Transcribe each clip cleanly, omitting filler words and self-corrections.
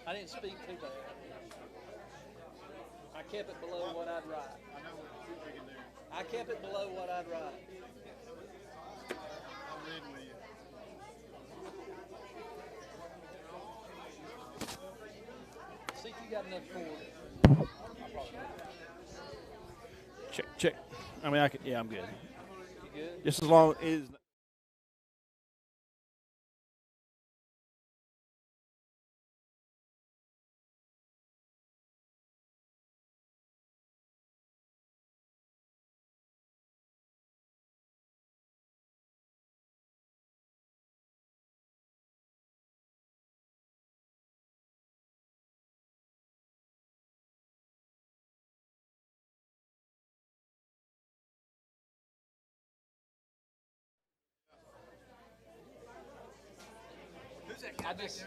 I didn't speak to that. I kept it below what I'd write. I know what we can do. I kept it below what I'd write. I'm reading with you. See if you got enough for it. Check, check. I mean, I could. Yeah, I'm good. You good? Just as long as I just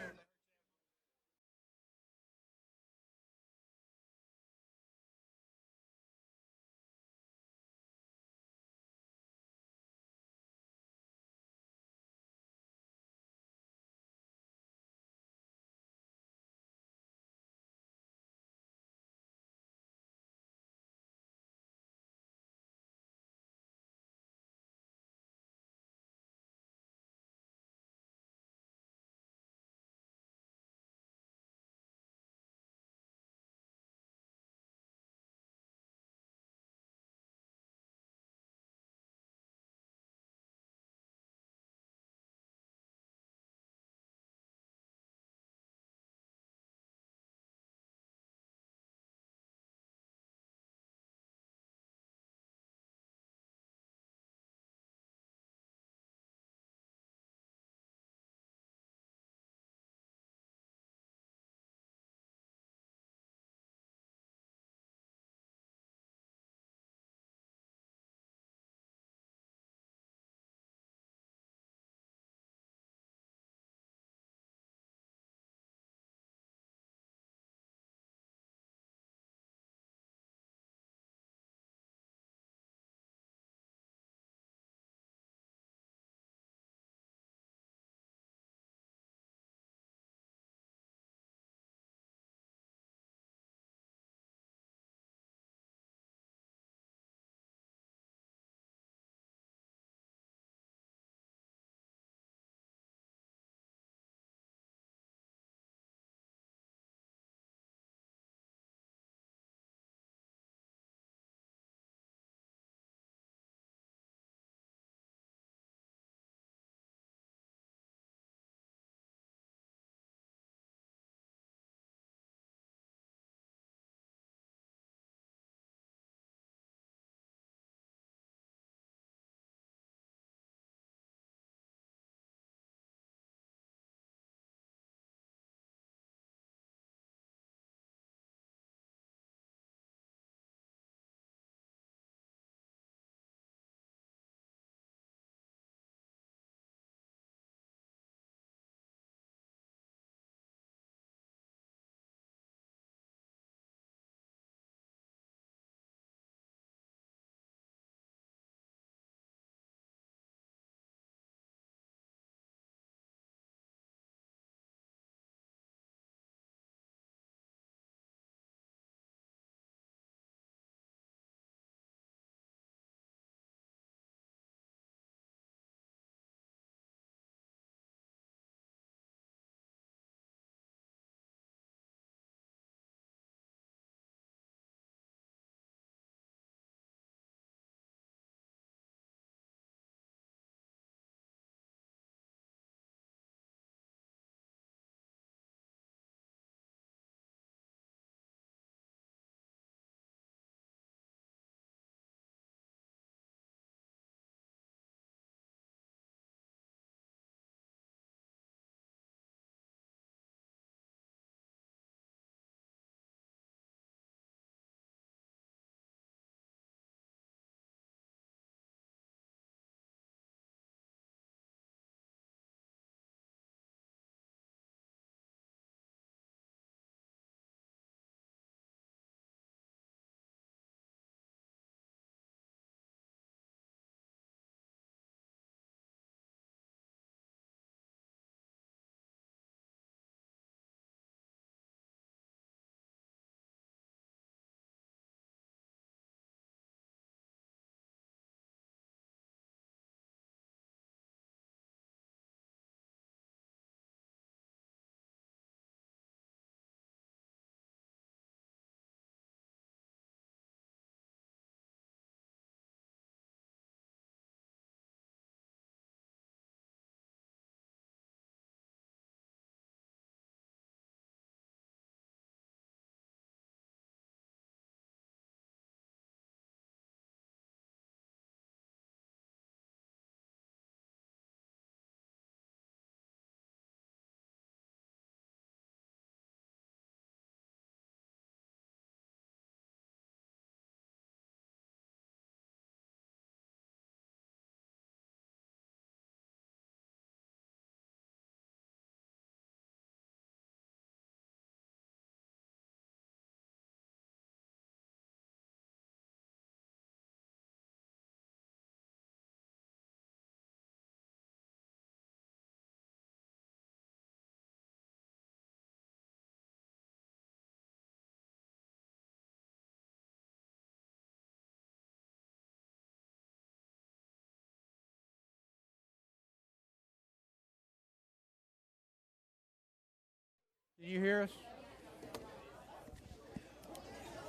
Can you hear us?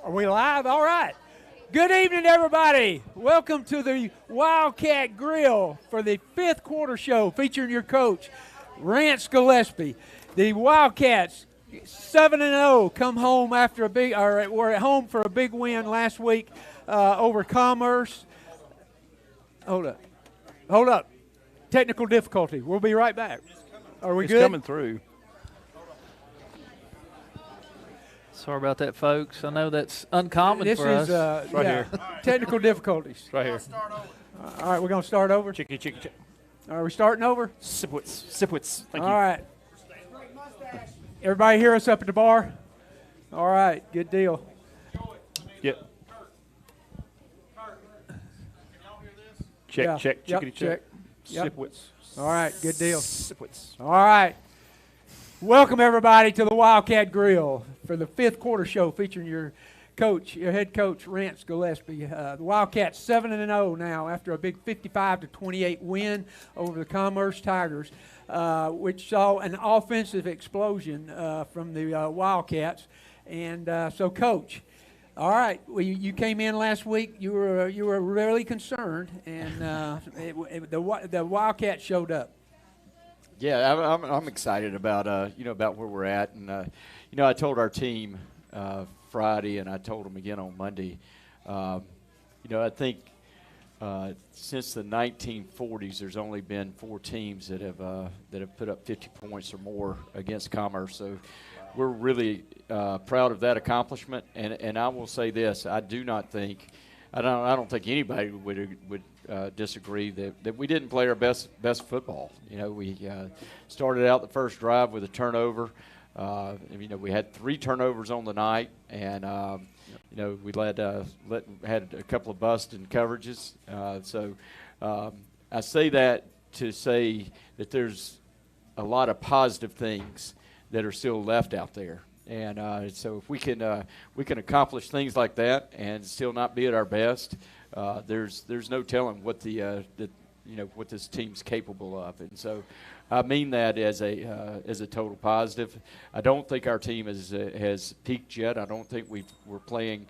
Are we live? All right. Good evening, everybody. Welcome to the Wildcat Grill for the 5th quarter show featuring your coach, Rance Gillespie. The Wildcats 7-0 come home after were at home for a big win last week over Commerce. Hold up. Technical difficulty. We'll be right back. Are we good? It's coming through. Sorry about that, folks. I know that's uncommon This for is us. Right here. technical difficulties. Right here. All right, we're going to start over. Chicky. Are we starting over? Sipwits. Thank All you. right. Everybody hear us up at the bar? All right, good deal. Yep. Yeah. Check. Yep, Chickity check. check. Yep. Sipwits. All right, good deal. Sipwits. All right. Welcome, everybody, to the Wildcat Grill for the 5th quarter show featuring your head coach, Rance Gillespie. The Wildcats 7-0 now after a big 55-28 win over the Commerce Tigers, which saw an offensive explosion from the Wildcats. And so, Coach, all right, well, you came in last week. You were really concerned, and the Wildcats showed up. Yeah, I'm excited about about where we're at, and I told our team Friday, and I told them again on Monday. I think since the 1940s, there's only been 4 teams that have put up 50 points or more against Commerce. So we're really proud of that accomplishment. And I will say this: I don't think anybody would disagree that we didn't play our best football. We started out the first drive with a turnover. We had 3 turnovers on the night, and we had a couple of busts in coverages. I say that to say that there's a lot of positive things that are still left out there. And so if we can accomplish things like that and still not be at our best, there's no telling what what this team's capable of. And so I mean that as a total positive. I don't think our team has peaked yet. I don't think we're playing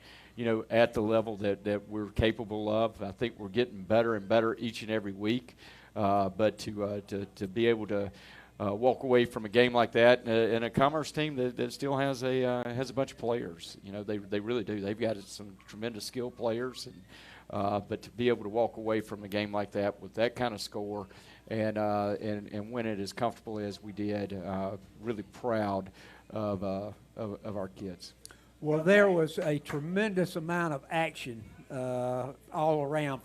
at the level that we're capable of. I think we're getting better and better each and every week. But to be able to walk away from a game like that and a Commerce team that still has a bunch of players. They really do. They've got some tremendous skill players, but to be able to walk away from a game like that with that kind of score and win it as comfortably as we did, really proud of our kids. Well, there was a tremendous amount of action all around.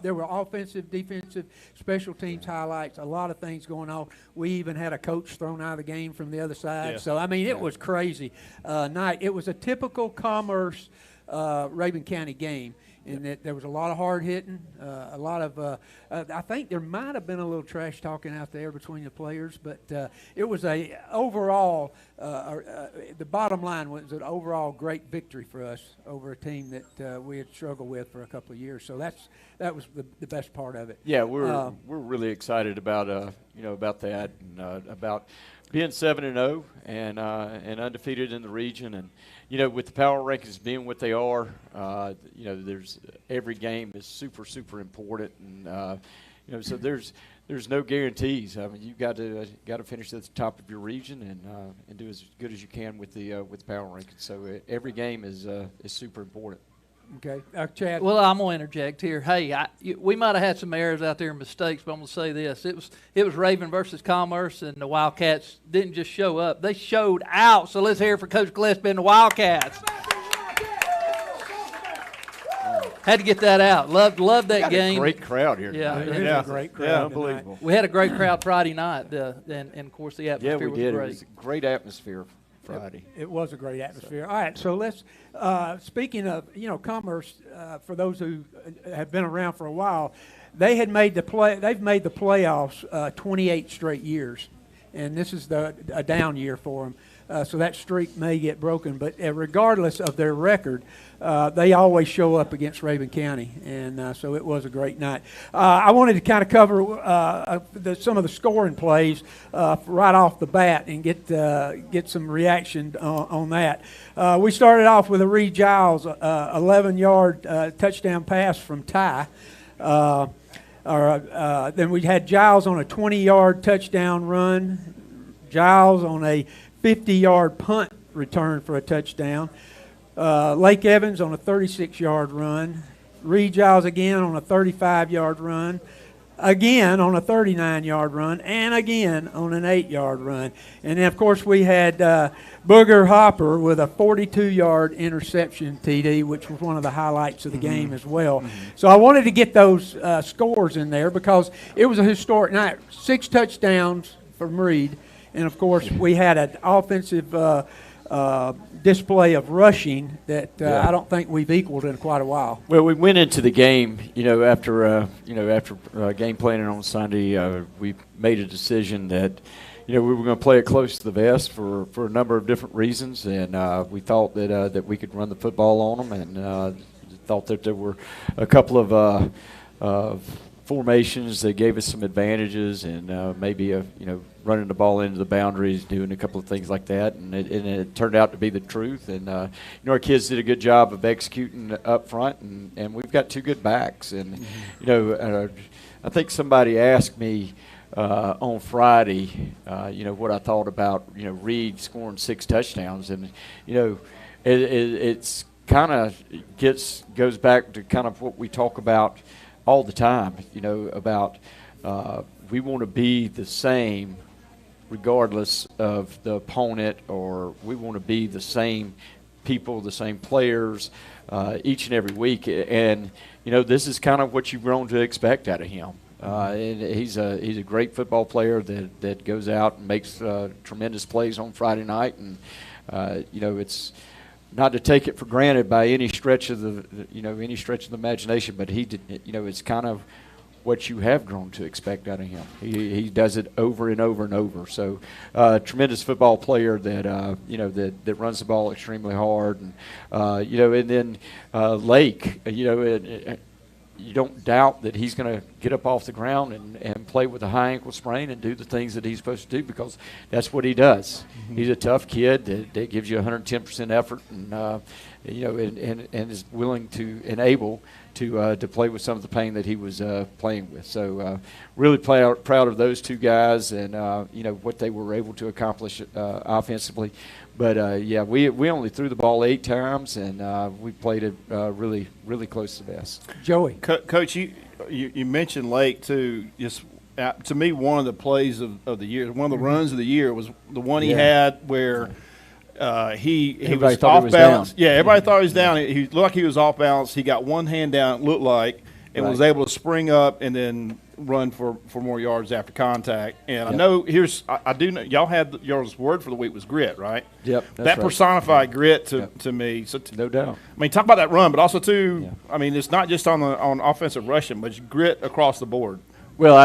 There were offensive, defensive, special teams highlights, a lot of things going on. We even had a coach thrown out of the game from the other side. Yeah. So, it was crazy night. It was a typical Commerce Rabun County game. And that there was a lot of hard hitting, a lot of. I think there might have been a little trash talking out there between the players, but it was a overall. The bottom line was an overall great victory for us over a team that we had struggled with for a couple of years. So that was the best part of it. Yeah, we're really excited about about that and about being 7-0 and undefeated in the region. And with the power rankings being what they are, there's every game is super important, and so there's no guarantees. I mean, you've got to finish at the top of your region and do as good as you can with the power rankings. So every game is super important. Okay, Chad. Well, I'm going to interject here. Hey, we might have had some errors out there and mistakes, but I'm going to say this. It was Rabun versus Commerce, and the Wildcats didn't just show up. They showed out. So let's hear it for Coach Gillespie and the Wildcats. Had to get that out. Loved that game. Great crowd here. Yeah, It was a great crowd. Yeah, tonight. unbelievable. We had a great crowd Friday night, and of course the Yeah, atmosphere we did. was It great. was a great atmosphere Friday. It was a great atmosphere. All right, so let's. Speaking of Commerce, for those who have been around for a while, they've made the playoffs 28 straight years, and this is a down year for them. So that streak may get broken, but regardless of their record, they always show up against Rabun County, and so it was a great night. I wanted to kind of cover some of the scoring plays right off the bat and get some reaction on that. We started off with a Reed Giles 11-yard touchdown pass from Ty. Then we had Giles on a 20-yard touchdown run, Giles on a 50-yard punt return for a touchdown. Lake Evans on a 36-yard run. Reed Giles again on a 35-yard run. Again on a 39-yard run. And again on an 8-yard run. And then, of course, we had Booger Hopper with a 42-yard interception TD, which was one of the highlights of the game as well. So I wanted to get those scores in there because it was a historic night. 6 touchdowns from Reed. And, of course, we had an offensive display of rushing that I don't think we've equaled in quite a while. Well, we went into the game, after game planning on Sunday, we made a decision that, we were going to play it close to the vest for a number of different reasons, and we thought that we could run the football on them, and thought that there were a couple of formations that gave us some advantages, and maybe running the ball into the boundaries, doing a couple of things like that, and it turned out to be the truth. And our kids did a good job of executing up front, and we've got 2 good backs. And I think somebody asked me on Friday, what I thought about Reed scoring 6 touchdowns, and it's kind of goes back to kind of what we talk about all the time, about we want to be the same regardless of the opponent, or we want to be the same people, the same players each and every week. And, this is kind of what you've grown to expect out of him. And he's a great football player that goes out and makes tremendous plays on Friday night. And, it's not to take it for granted by any stretch of the imagination, but he did, it's kind of what you have grown to expect out of him. He does it over and over and over. So, tremendous football player that that runs the ball extremely hard, and and then Lake, you don't doubt that he's going to get up off the ground and play with a high ankle sprain and do the things that he's supposed to do, because that's what he does. Mm-hmm. He's a tough kid that gives you 110% effort, and and is willing to and able to play with some of the pain that he was playing with. So really proud of those 2 guys, and what they were able to accomplish offensively. But we only threw the ball 8 times, and we played it really, really close to the best. Joey, Coach, you mentioned Lake too. Just to me, one of the plays of the year, one of the runs of the year, was the one he had where he was off balance. Yeah, everybody thought he was down. He looked like he was off balance. He got one hand down, it looked like, and was able to spring up and then run for more yards after contact. And I know I do know y'all had y'all's word for the week was grit, right? Yep. That personified grit to me. So no doubt. I mean, talk about that run, but also too. Yeah. I mean, it's not just on offensive rushing, but it's grit across the board. Well,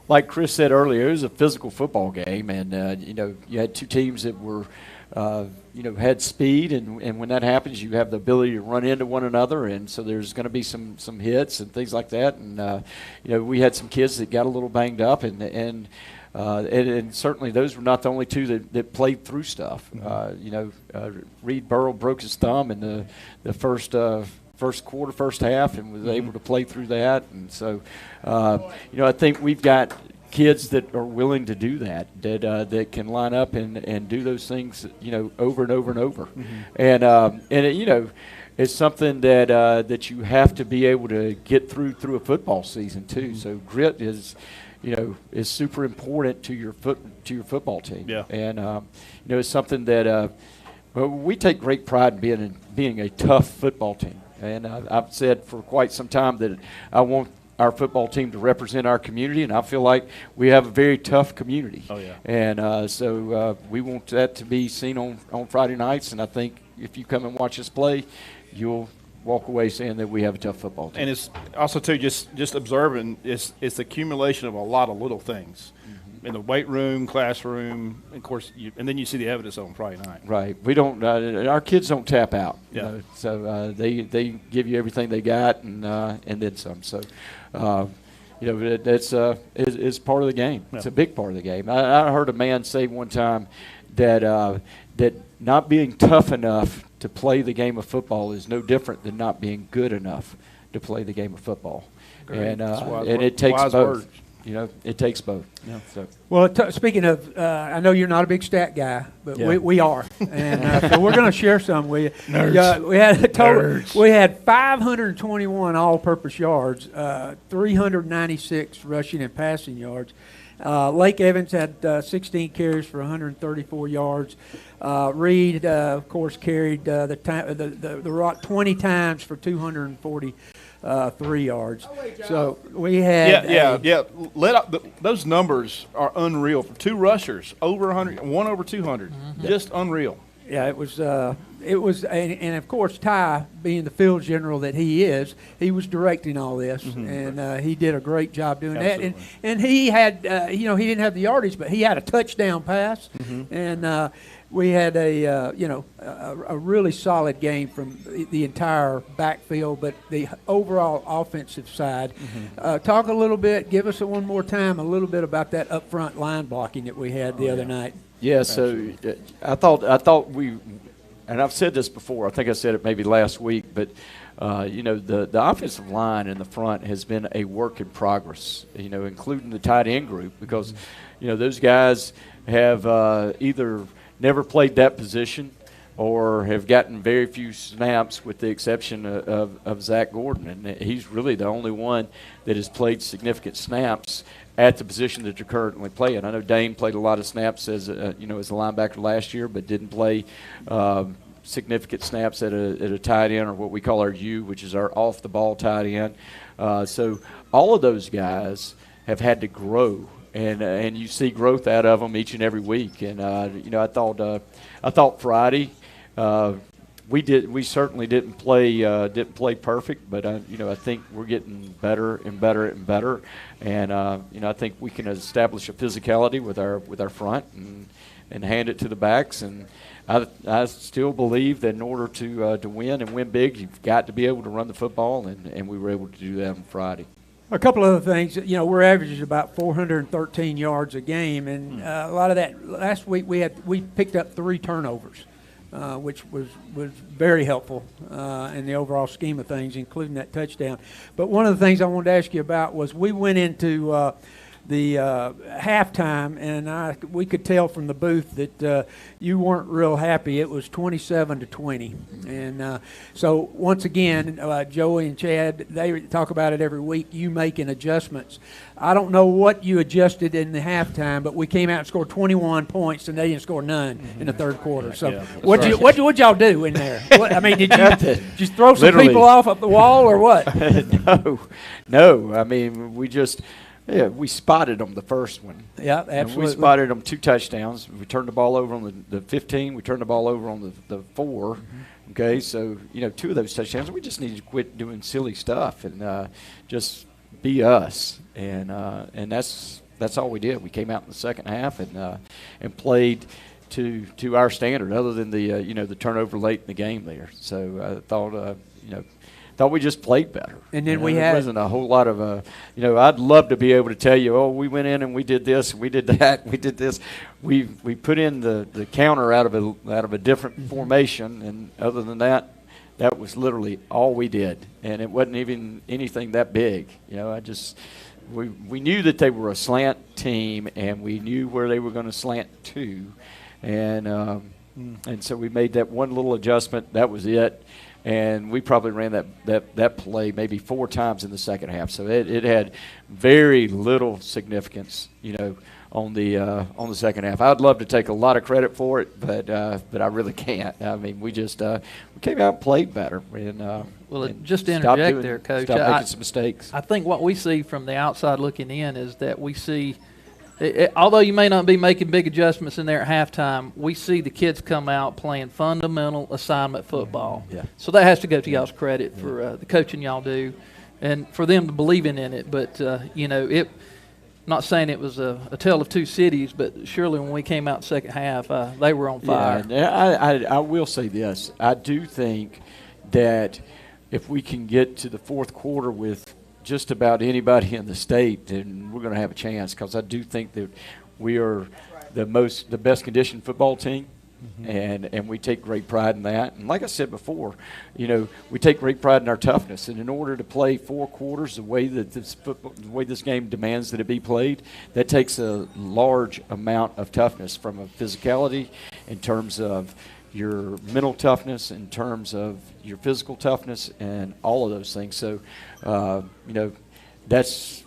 like Chris said earlier, it was a physical football game, and you had 2 teams that were had speed, and when that happens, you have the ability to run into one another, and so there's going to be some hits and things like that. And we had some kids that got a little banged up, and certainly those were not the only 2 that played through stuff. Mm-hmm. Reed Burrow broke his thumb in the first quarter, first half, and was able to play through that. And so, I think we've got kids that are willing to do that can line up and do those things, over and over and over. Mm-hmm. And it's something that you have to be able to get through a football season too. Mm-hmm. So grit is super important to your football team. Yeah. And it's something that we take great pride in being a tough football team. And I've said for quite some time that I want our football team to represent our community, and I feel like we have a very tough community. Oh, yeah. And so we want that to be seen on Friday nights, and I think if you come and watch us play, you'll walk away saying that we have a tough football team. And it's also, too, just observing, it's the accumulation of a lot of little things. Mm-hmm. in the weight room, classroom, and of course, and then you see the evidence on Friday night. Right. We don't. Our kids don't tap out. Yeah. So they give you everything they got and then some. So, that's is part of the game. Yeah. It's a big part of the game. I heard a man say one time that that not being tough enough to play the game of football is no different than not being good enough to play the game of football. And it takes wise both. words. It takes both. Yeah. So. Well, speaking of, I know you're not a big stat guy, but Yeah. we are, and so we're going to share some with you. Nerds. We had a total. Nerds. We had 521 all-purpose yards, 396 rushing and passing yards. Lake Evans had 16 carries for 134 yards. Reed, of course, carried the rock 20 times for 243 yards. So we had Yeah. Those numbers are unreal for two rushers, over 100, one over 200. Just unreal. Yeah, it was, and of course, Ty, being the field general that he is, he was directing all this, and he did a great job doing Absolutely. that. And he had, he didn't have the yardage, but he had a touchdown pass, and we had a really solid game from the entire backfield, but the overall offensive side. Talk a little bit, give us one more time, a little bit about that up front line blocking that we had the other night. Yeah, so I thought we, and I've said this before. I think I said it maybe last week, but the offensive line in the front has been a work in progress. Including the tight end group, because those guys have either never played that position or have gotten very few snaps, with the exception of Zach Gordon, and he's really the only one that has played significant snaps at the position that they're currently playing. I know Dane played a lot of snaps as a linebacker last year, but didn't play significant snaps at a tight end, or what we call our U, which is our off-the-ball tight end. So all of those guys have had to grow, and you see growth out of them each and every week. And I thought Friday. We certainly didn't play perfect, but I think we're getting better and better and better, and I think we can establish a physicality with our front and hand it to the backs. And I still believe that in order to win and win big, you've got to be able to run the football, and we were able to do that on Friday. A couple other things, we're averaging about 413 yards a game, and a lot of that. Last week we picked up 3 turnovers. Which was very helpful in the overall scheme of things, including that touchdown. But one of the things I wanted to ask you about was we went into the halftime, and we could tell from the booth that you weren't real happy. It was 27-20, and so once again, Joey and Chad, they talk about it every week. You making adjustments. I don't know what you adjusted in the halftime, but we came out and scored 21 points, and they didn't score none in the third quarter. So what'd y'all do in there? Did you just throw some people off up the wall or what? No. I mean, we spotted them the first one. Yeah, absolutely. We spotted them 2 touchdowns. We turned the ball over on the 15. We turned the ball over on the 4. Okay, so 2 of those touchdowns. We just need to quit doing silly stuff and just be us. And that's all we did. We came out in the second half and played to our standard, other than the turnover late in the game there. So I thought we just played better. And then there wasn't a whole lot of I'd love to be able to tell you, oh, we went in and we did this, we did that, we did this. We put in the counter out of a different formation, and other than that was literally all we did, and it wasn't even anything that big. We knew that they were a slant team, and we knew where they were going to slant to, and so we made that one little adjustment. That was it. And we probably ran that play maybe 4 times in the second half. So it had very little significance, on the second half. I'd love to take a lot of credit for it, but I really can't. I mean, we just we came out and played better. And just to interject there, Coach, stop making some mistakes. I think what we see from the outside looking in is that we see. Although you may not be making big adjustments in there at halftime, we see the kids come out playing fundamental assignment football. Yeah. So that has to go to y'all's credit for the coaching y'all do, and for them to believing in it. But not saying it was a tale of two cities, but surely when we came out second half, they were on fire. Yeah, I will say this. I do think that if we can get to the fourth quarter with just about anybody in the state, then we're going to have a chance, because I do think that we are the best conditioned football team. And we take great pride in that. And like I said before, we take great pride in our toughness. And in order to play 4 quarters the way that the way this game demands that it be played, that takes a large amount of toughness, from a physicality, in terms of your mental toughness, in terms of your physical toughness, and all of those things. So, that's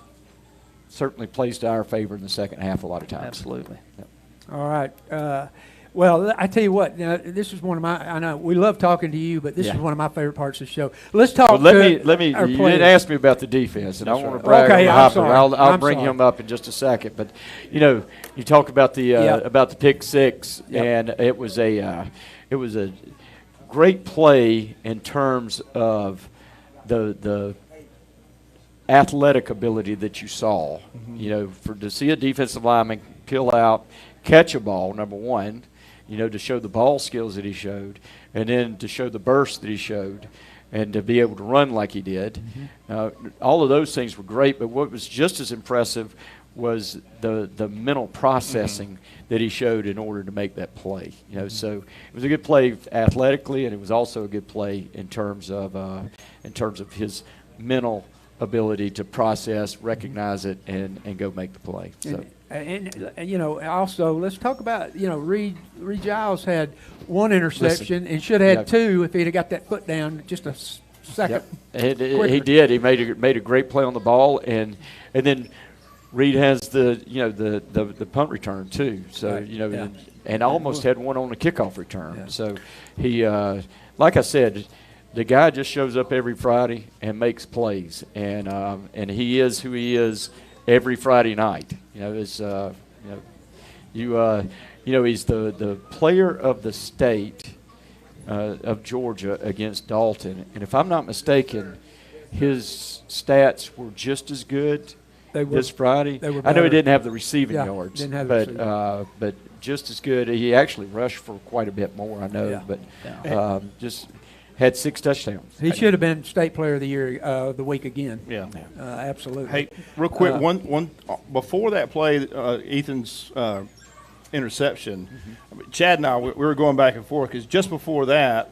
certainly plays to our favor in the second half a lot of times. Absolutely. Yep. All right. Well, I tell you what, this is one of my. I know we love talking to you, but this is one of my favorite parts of the show. Let's talk. Well, let me. Our You players. didn't ask me about the defense, and I want to right. brag Okay, on I'm Hopper. sorry. I'll I'm bring sorry. him up in just a second. But you talk about the pick six, and it was a great play in terms of the athletic ability that you saw. To see a defensive lineman peel out, catch a ball, number one, to show the ball skills that he showed, and then to show the burst that he showed, and to be able to run like he did. All of those things were great, but what was just as impressive was the mental processing that he showed in order to make that play. So it was a good play athletically, and it was also a good play in terms of his mental ability to process, recognize it, and go make the play. So. And also let's talk about Reed Giles had one interception and should have had 2 if he'd have got that foot down just a second. Yep. He did. He made a great play on the ball, and then Reed has the punt return too. So right. and almost had one on the kickoff return. Yeah. So he, like I said, the guy just shows up every Friday and makes plays, and he is who he is every Friday night. He's the player of the state of Georgia against Dalton, and if I'm not mistaken, his stats were just as good this Friday. They were I know he better. didn't have the receiving yards, didn't have the but just as good. He actually rushed for quite a bit more, I know, Yeah. but just had 6 touchdowns. He should have been state player of the year the week again. Yeah. Absolutely. Hey, real quick, one before that play, Ethan's interception. Chad and I, we were going back and forth because just before that,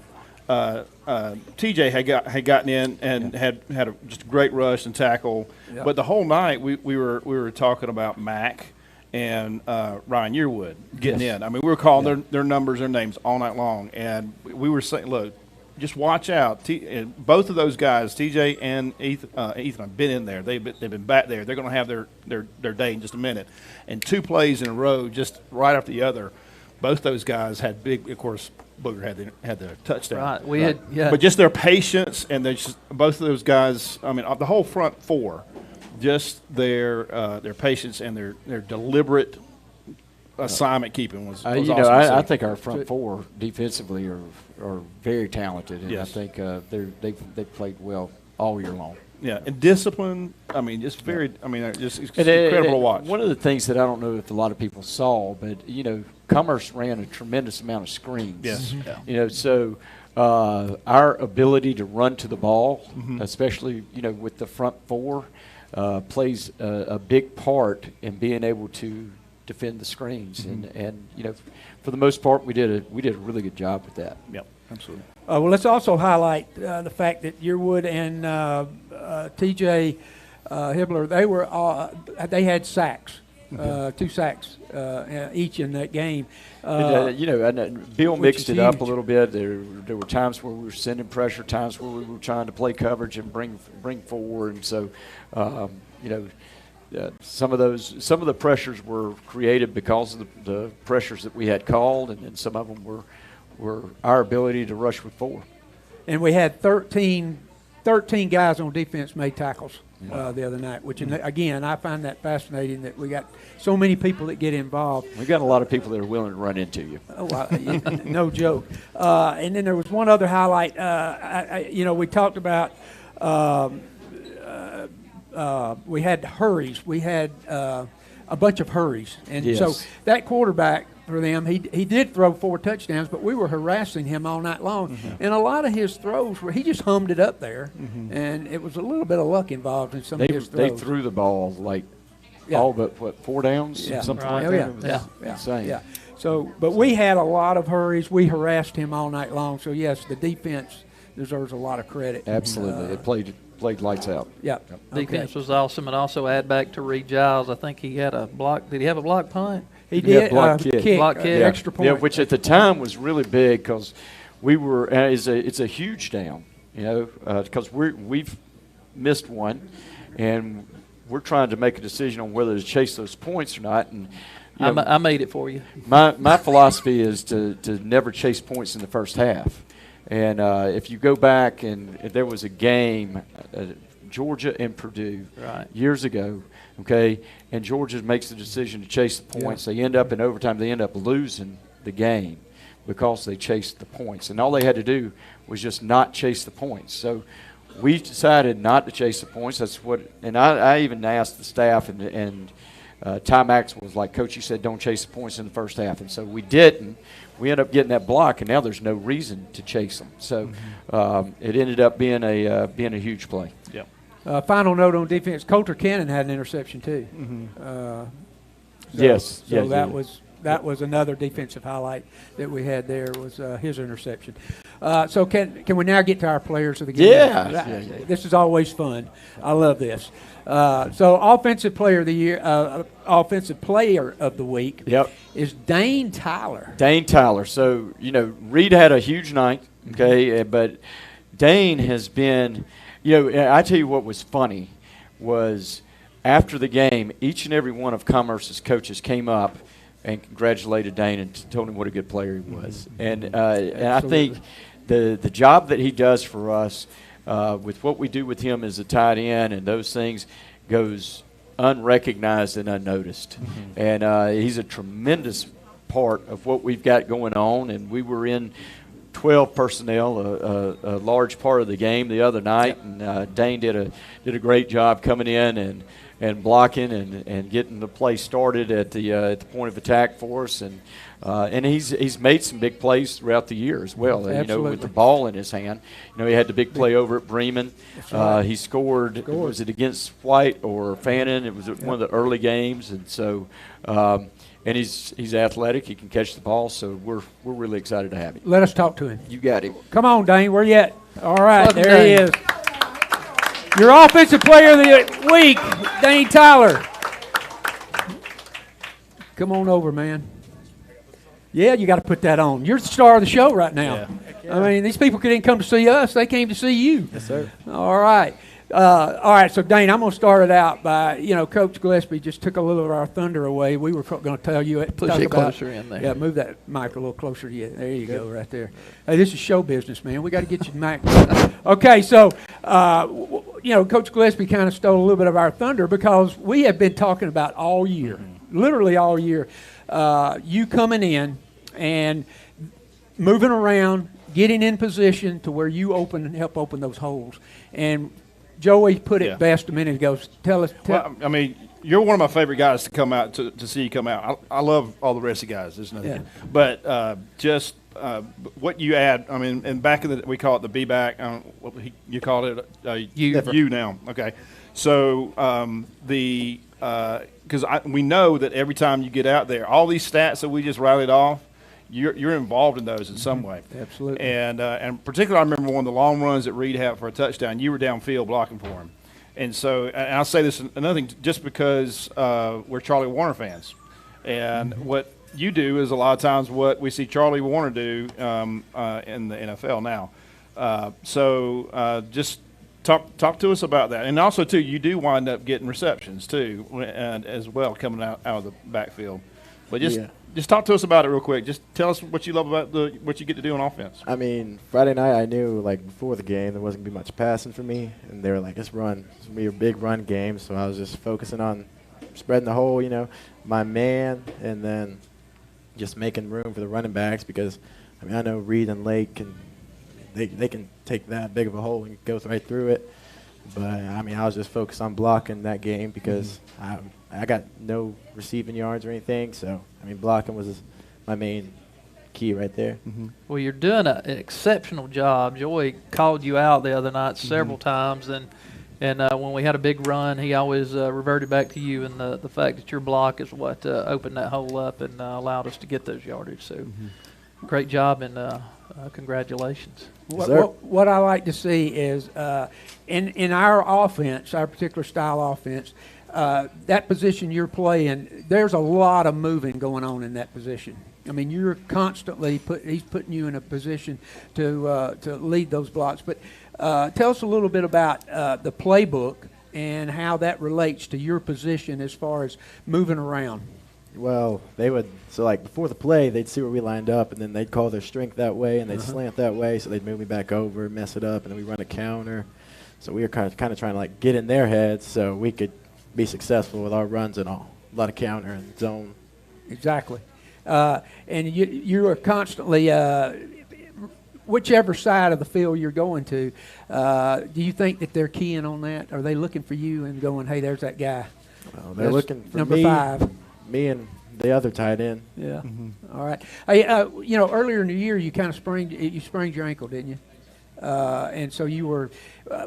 TJ had gotten in and had just a great rush and tackle. Yeah. But the whole night we were talking about Mac and Ryan Yearwood getting in. I mean, we were calling their numbers, their names all night long, and we were saying, look, just watch out. Both of those guys, TJ and Ethan, have been in there. They've been back there. They're going to have their day in just a minute. And 2 plays in a row, just right after the other, both those guys had big. Of course, Booger had the touchdown. Right. But just their patience and both of those guys. I mean, the whole front 4, just their patience and their deliberate assignment keeping was awesome to see. I think our front 4 defensively are very talented, and Yes. I think they've played well all year long. Yeah, and discipline. I mean, just very. I mean, just it's incredible to watch. One of the things that I don't know if a lot of people saw, but Commerce ran a tremendous amount of screens. Yes. So our ability to run to the ball, especially with the front 4, plays a big part in being able to defend the screens, and for the most part we did a really good job with that. Yep, absolutely. Well, let's also highlight the fact that Yearwood and TJ Hibbler, they had sacks, 2 sacks each in that game. And Bill which mixed is it up a huge. little bit. There were times where we were sending pressure, times where we were trying to play coverage and bring forward, and so some of the pressures were created because of the pressures that we had called, and then some of them were our ability to rush with 4. And we had 13 guys on defense made tackles the other night, which, again, I find that fascinating that we got so many people that get involved. We got a lot of people that are willing to run into you. Oh, no joke. And then there was one other highlight. We talked about we had hurries. We had a bunch of hurries. And so Yes. that quarterback for them, he did throw 4 touchdowns, but we were harassing him all night long. And a lot of his throws were, he just hummed it up there. And it was a little bit of luck involved in some of his They throws. threw the ball like Yeah. all but, 4 downs? Yeah. Something Right. like Oh, that? yeah. It was Yeah. insane. Yeah. So, but we had a lot of hurries. We harassed him all night long. So, yes, the defense deserves a lot of credit. Absolutely. They played lights out. Yeah. Defense was awesome, and also add back to Reed Giles. I think he had a block. Did he have a block punt? He Yeah, did block kick. Block kick. extra point. Yeah, which at the time was really big because we were. It's a huge down, because we've missed one, and we're trying to make a decision on whether to chase those points or not. And I made it for you. my philosophy is to never chase points in the first half. And if you go back and there was a game, Georgia and Purdue, Right. years ago, okay, and Georgia makes the decision to chase the points. They end up in overtime. They end up losing the game because they chased the points. And all they had to do was just not chase the points. So we decided not to chase the points. That's what, and I even asked the staff, and Ty Max was like, Coach, you said don't chase the points in the first half. And so we didn't. We ended up getting that block, and now there's no reason to chase them. So it ended up being a huge play. Yep. Final note on defense: Coulter Cannon had an interception too. Yes. So Yeah, that was another defensive highlight that we had there was his interception. So can we now get to our players of the game? Yeah. This is always fun. I love this. So offensive player of the year, offensive player of the week Yep. is Dane Tyler. Dane Tyler. So, Reed had a huge night, okay, but Dane has been, I tell you what was funny was after the game, each and every one of Commerce's coaches came up and congratulated Dane and told him what a good player he was. And I think the job that he does for us with what we do with him as a tight end and those things goes unrecognized and unnoticed. And he's a tremendous part of what we've got going on. And we were in 12 personnel, a large part of the game the other night, and Dane did a great job coming in and blocking and getting the play started at the point of attack for us, and he's made some big plays throughout the year as well. Absolutely. With the ball in his hand, he had the big play over at Bremen. right. He scored. Was it against White or Fannin? It was one of the early games, and so. And he's athletic. He can catch the ball, so we're really excited to have him. Let us talk to him. You got him. Come on, Dane. Where you at? All right, Welcome, there he Dane. is. Your offensive player of the week, Dane Tyler. Come on over, man. Yeah, you got to put that on. You're the star of the show right now. I mean, these people didn't come to see us; they came to see you. Yes, sir. All right. So Dane, I'm going to start it out by, Coach Gillespie just took a little of our thunder away. We were going to tell you it. Push talk it about- closer in there. Yeah, move that mic a little closer to you. There you go, right there. Hey, this is show business, man. We got to get you the mic. Okay, so, Coach Gillespie kind of stole a little bit of our thunder because we have been talking about all year, literally all year, you coming in and moving around, getting in position to where you help open those holes. And Joey put it Yeah. best a minute ago. Tell us. Well, I mean, you're one of my favorite guys to come out to see you come out. I love all the rest of the guys. There's nothing. Yeah. But what you add. I mean, and back in the we call it the be back. You called it you now. Okay. So because we know that every time you get out there, all these stats that we just rallied off, you're involved in those in some way. Absolutely. And particularly, I remember one of the long runs that Reed had for a touchdown. You were downfield blocking for him. And so, and I'll say this another thing, just because we're Charlie Warner fans, and what you do is a lot of times what we see Charlie Warner do in the NFL now. Just talk to us about that, and also too, you do wind up getting receptions too, and as well coming out of the backfield. But just talk to us about it real quick. Just tell us what you love about what you get to do on offense. I mean, Friday night I knew, before the game, there wasn't going to be much passing for me. And they were like, let's run. It's going to be a big run game. So I was just focusing on spreading the hole, my man, and then just making room for the running backs because, I know Reed and Lake they can take that big of a hole and go right through it. But I mean, I was just focused on blocking that game because I got no receiving yards or anything. So I mean, blocking was my main key right there. Well, you're doing an exceptional job. Joey called you out the other night several times, and when we had a big run, he always reverted back to you, and the fact that your block is what opened that hole up and allowed us to get those yardage. So great job, and congratulations. What I like to see is in our offense, our particular style offense, that position you're playing, there's a lot of moving going on in that position. I mean, you're constantly he's putting you in a position to lead those blocks. But tell us a little bit about the playbook and how that relates to your position as far as moving around. Well, they would, so like before the play, they'd see where we lined up, and then they'd call their strength that way, and they'd slant that way, so they'd move me back over, mess it up, and then we run a counter. So we were kind of trying to like get in their heads so we could be successful with our runs and all. A lot of counter and zone. Exactly. And you are constantly, whichever side of the field you're going to, do you think that they're keying on that? Are they looking for you and going, hey, there's that guy? Well, they're looking for number me, 5. me and the other tight end. Yeah. All right. Hey, earlier in the year, you kind of sprained your ankle, didn't you? And so you were,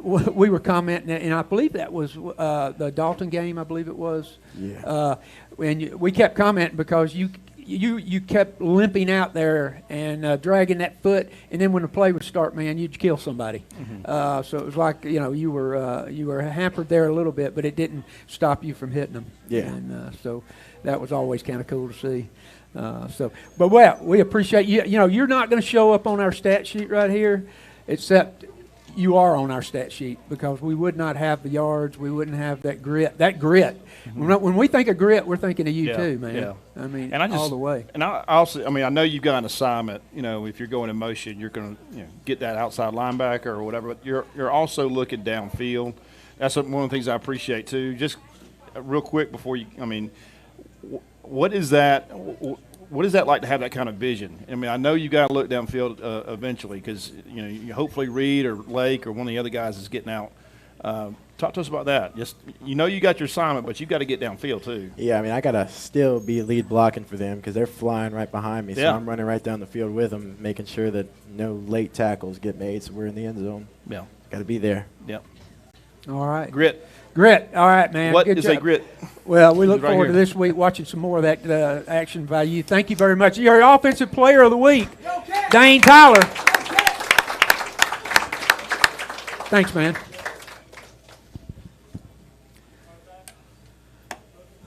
we were commenting, and I believe that was the Dalton game. I believe it was. Yeah. And we kept commenting because you kept limping out there and dragging that foot, and then when the play would start, man, you'd kill somebody. So it was like you were hampered there a little bit, but it didn't stop you from hitting them. Yeah. And so that was always kind of cool to see. But well, we appreciate you. You know, you're not going to show up on our stat sheet right here, except you are on our stat sheet because we would not have the yards. We wouldn't have that grit. That grit. When we think of grit, we're thinking of you too, man. Yeah. I mean, And all the way. And I also, I mean, I know you've got an assignment. You know, if you're going in motion, you're going to get that outside linebacker or whatever. But you're also looking downfield. That's one of the things I appreciate too. Just real quick before you, I mean, what is that? What is that like to have that kind of vision? I mean, I know you got to look downfield eventually because you hopefully Reed or Lake or one of the other guys is getting out. Talk to us about that. Just you got your assignment, but you got to get downfield too. Yeah, I mean, I gotta still be lead blocking for them because they're flying right behind me. So Yeah. I'm running right down the field with them, making sure that no late tackles get made, so we're in the end zone. Yeah. Got to be there. Yep. All right. Grit. All right, man. What Good is job. a grit? Well, we look Right forward to here. this week watching some more of that action by you. Thank you very much. You're our offensive player of the week, Dane Tyler. Thanks, man.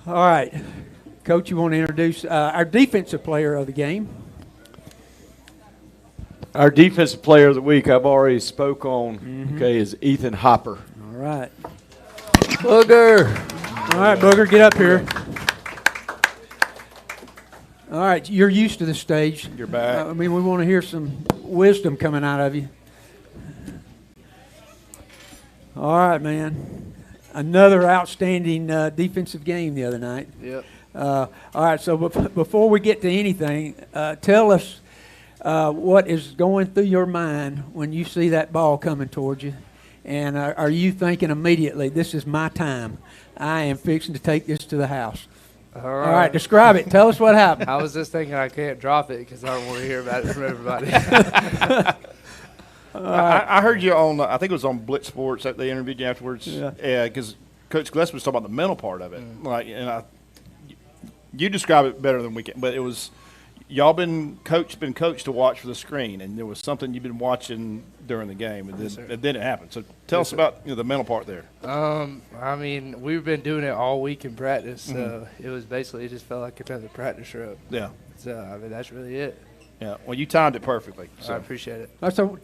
All right. Coach, you want to introduce our defensive player of the game? Our defensive player of the week, I've already spoke on, okay, is Ethan Hopper. All right. Booger. All right, Booger, get up here. All right, you're used to this stage. You're back. I mean, we want to hear some wisdom coming out of you. All right, man. Another outstanding defensive game the other night. Yep. All right, so before we get to anything, tell us what is going through your mind when you see that ball coming towards you. And are you thinking immediately, this is my time. I am fixing to take this to the house. All All right, describe it. Tell us what happened. I was just thinking I can't drop it because I don't want to hear about it from everybody. I heard you on, I think it was on Blitz Sports that they interviewed you afterwards. Yeah. Because Coach Gillespie was talking about the mental part of it. You describe it better than we can, but it was y'all been coached to watch for the screen, and there was something you've been watching during the game, and then it happened. So tell us about the mental part there. I mean, we've been doing it all week in practice, so it was basically, it just felt like another practice trip. Yeah. So, I mean, that's really it. Yeah. Well, you timed it perfectly. I So appreciate it. So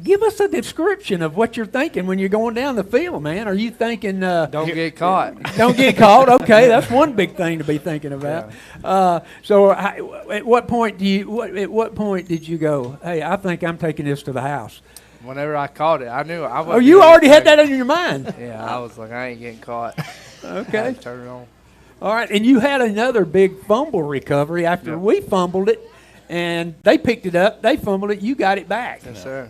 give us a description of what you're thinking when you're going down the field, man. Are you thinking Don't get caught. don't get caught? Okay, that's one big thing to be thinking about. So at what point did you go, hey, I think I'm taking this to the house? Whenever I caught it, I knew I was. Oh, you already had that in your mind. Yeah, I was like, I ain't getting caught. Okay. I had to turn it on. All right, and you had another big fumble recovery after we fumbled it. and they picked it up. They fumbled it. You got it back. Yes, sir.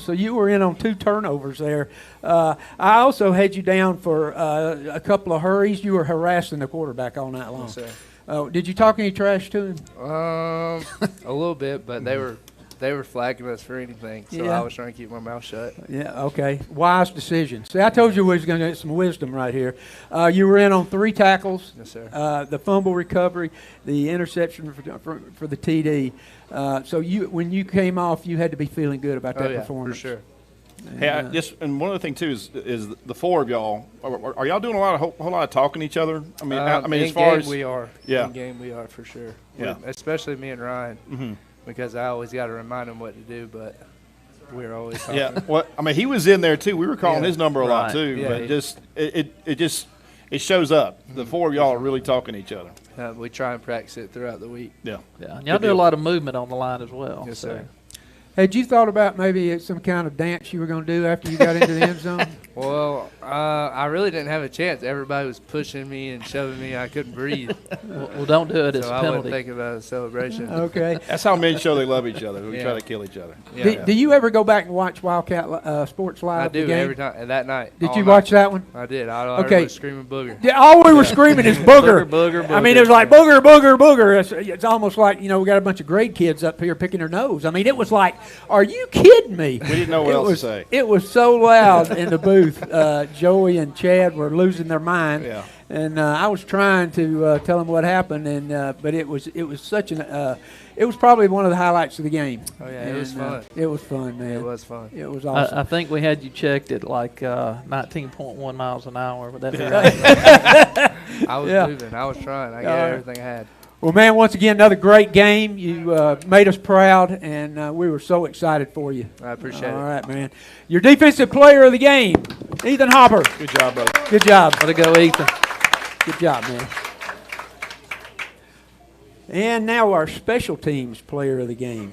So you were in on 2 turnovers there. I also had you down for a couple of hurries. You were harassing the quarterback all night long. Yes, sir. Did you talk any trash to him? A little bit, but they were flagging us for anything, so Yeah. I was trying to keep my mouth shut. Yeah, okay. Wise decision. See, I told you we was going to get some wisdom right here. You were in on 3 tackles. Yes, sir. The fumble recovery, the interception for the TD. So when you came off, you had to be feeling good about that Oh, yeah, performance. for sure. Hey, and one other thing too is the 4 of y'all. Are y'all doing a whole lot of talking to each other? I mean, In as far game as we are. Yeah. In game we are for sure. Yeah. Especially me and Ryan, Mhm. because I always got to remind him what to do, but we're always talking. yeah. Well, I mean, he was in there too. We were calling Yeah. his number a lot Right. too, Yeah, but he- it shows up. The 4 of y'all are really talking to each other. We try and practice it throughout the week. Yeah. Yeah, and y'all Good do a deal. lot of movement on the line as well. Yes, so. sir. Had you thought about maybe some kind of dance you were going to do after you got into the end zone? Well, I really didn't have a chance. Everybody was pushing me and shoving me. I couldn't breathe. Well, don't do it. It's So a I wasn't penalty. thinking about a celebration. Okay. That's how men show they love each other. We Yeah. try to kill each other. Yeah. Do you ever go back and watch Wildcat Sports Live? I the do game? every time. That night. Did all you night. watch that one? I did. I Okay. was screaming booger. Yeah, all we were screaming is booger. Booger, I mean, it was like booger, booger, booger. It's almost like, we got a bunch of grade kids up here picking their nose. I mean, it was like, are you kidding me? We didn't know what It else was, to say. It was so loud in the booth. Joey and Chad were losing their mind. Yeah. And I was trying to tell them what happened, but it was such it was probably one of the highlights of the game. Oh, yeah, it was fun. It was fun, man. It was fun. It was awesome. I think we had you checked at like 19.1 miles an hour. Would that be right? I was Yeah. moving. I was trying. I gave right. everything I had. Well, man, once again, another great game. You made us proud, and we were so excited for you. I appreciate All it. right, man. Your defensive player of the game, Ethan Hopper. Good job, brother. Good job. Way to go, Ethan. Good job, man. And now our special teams player of the game.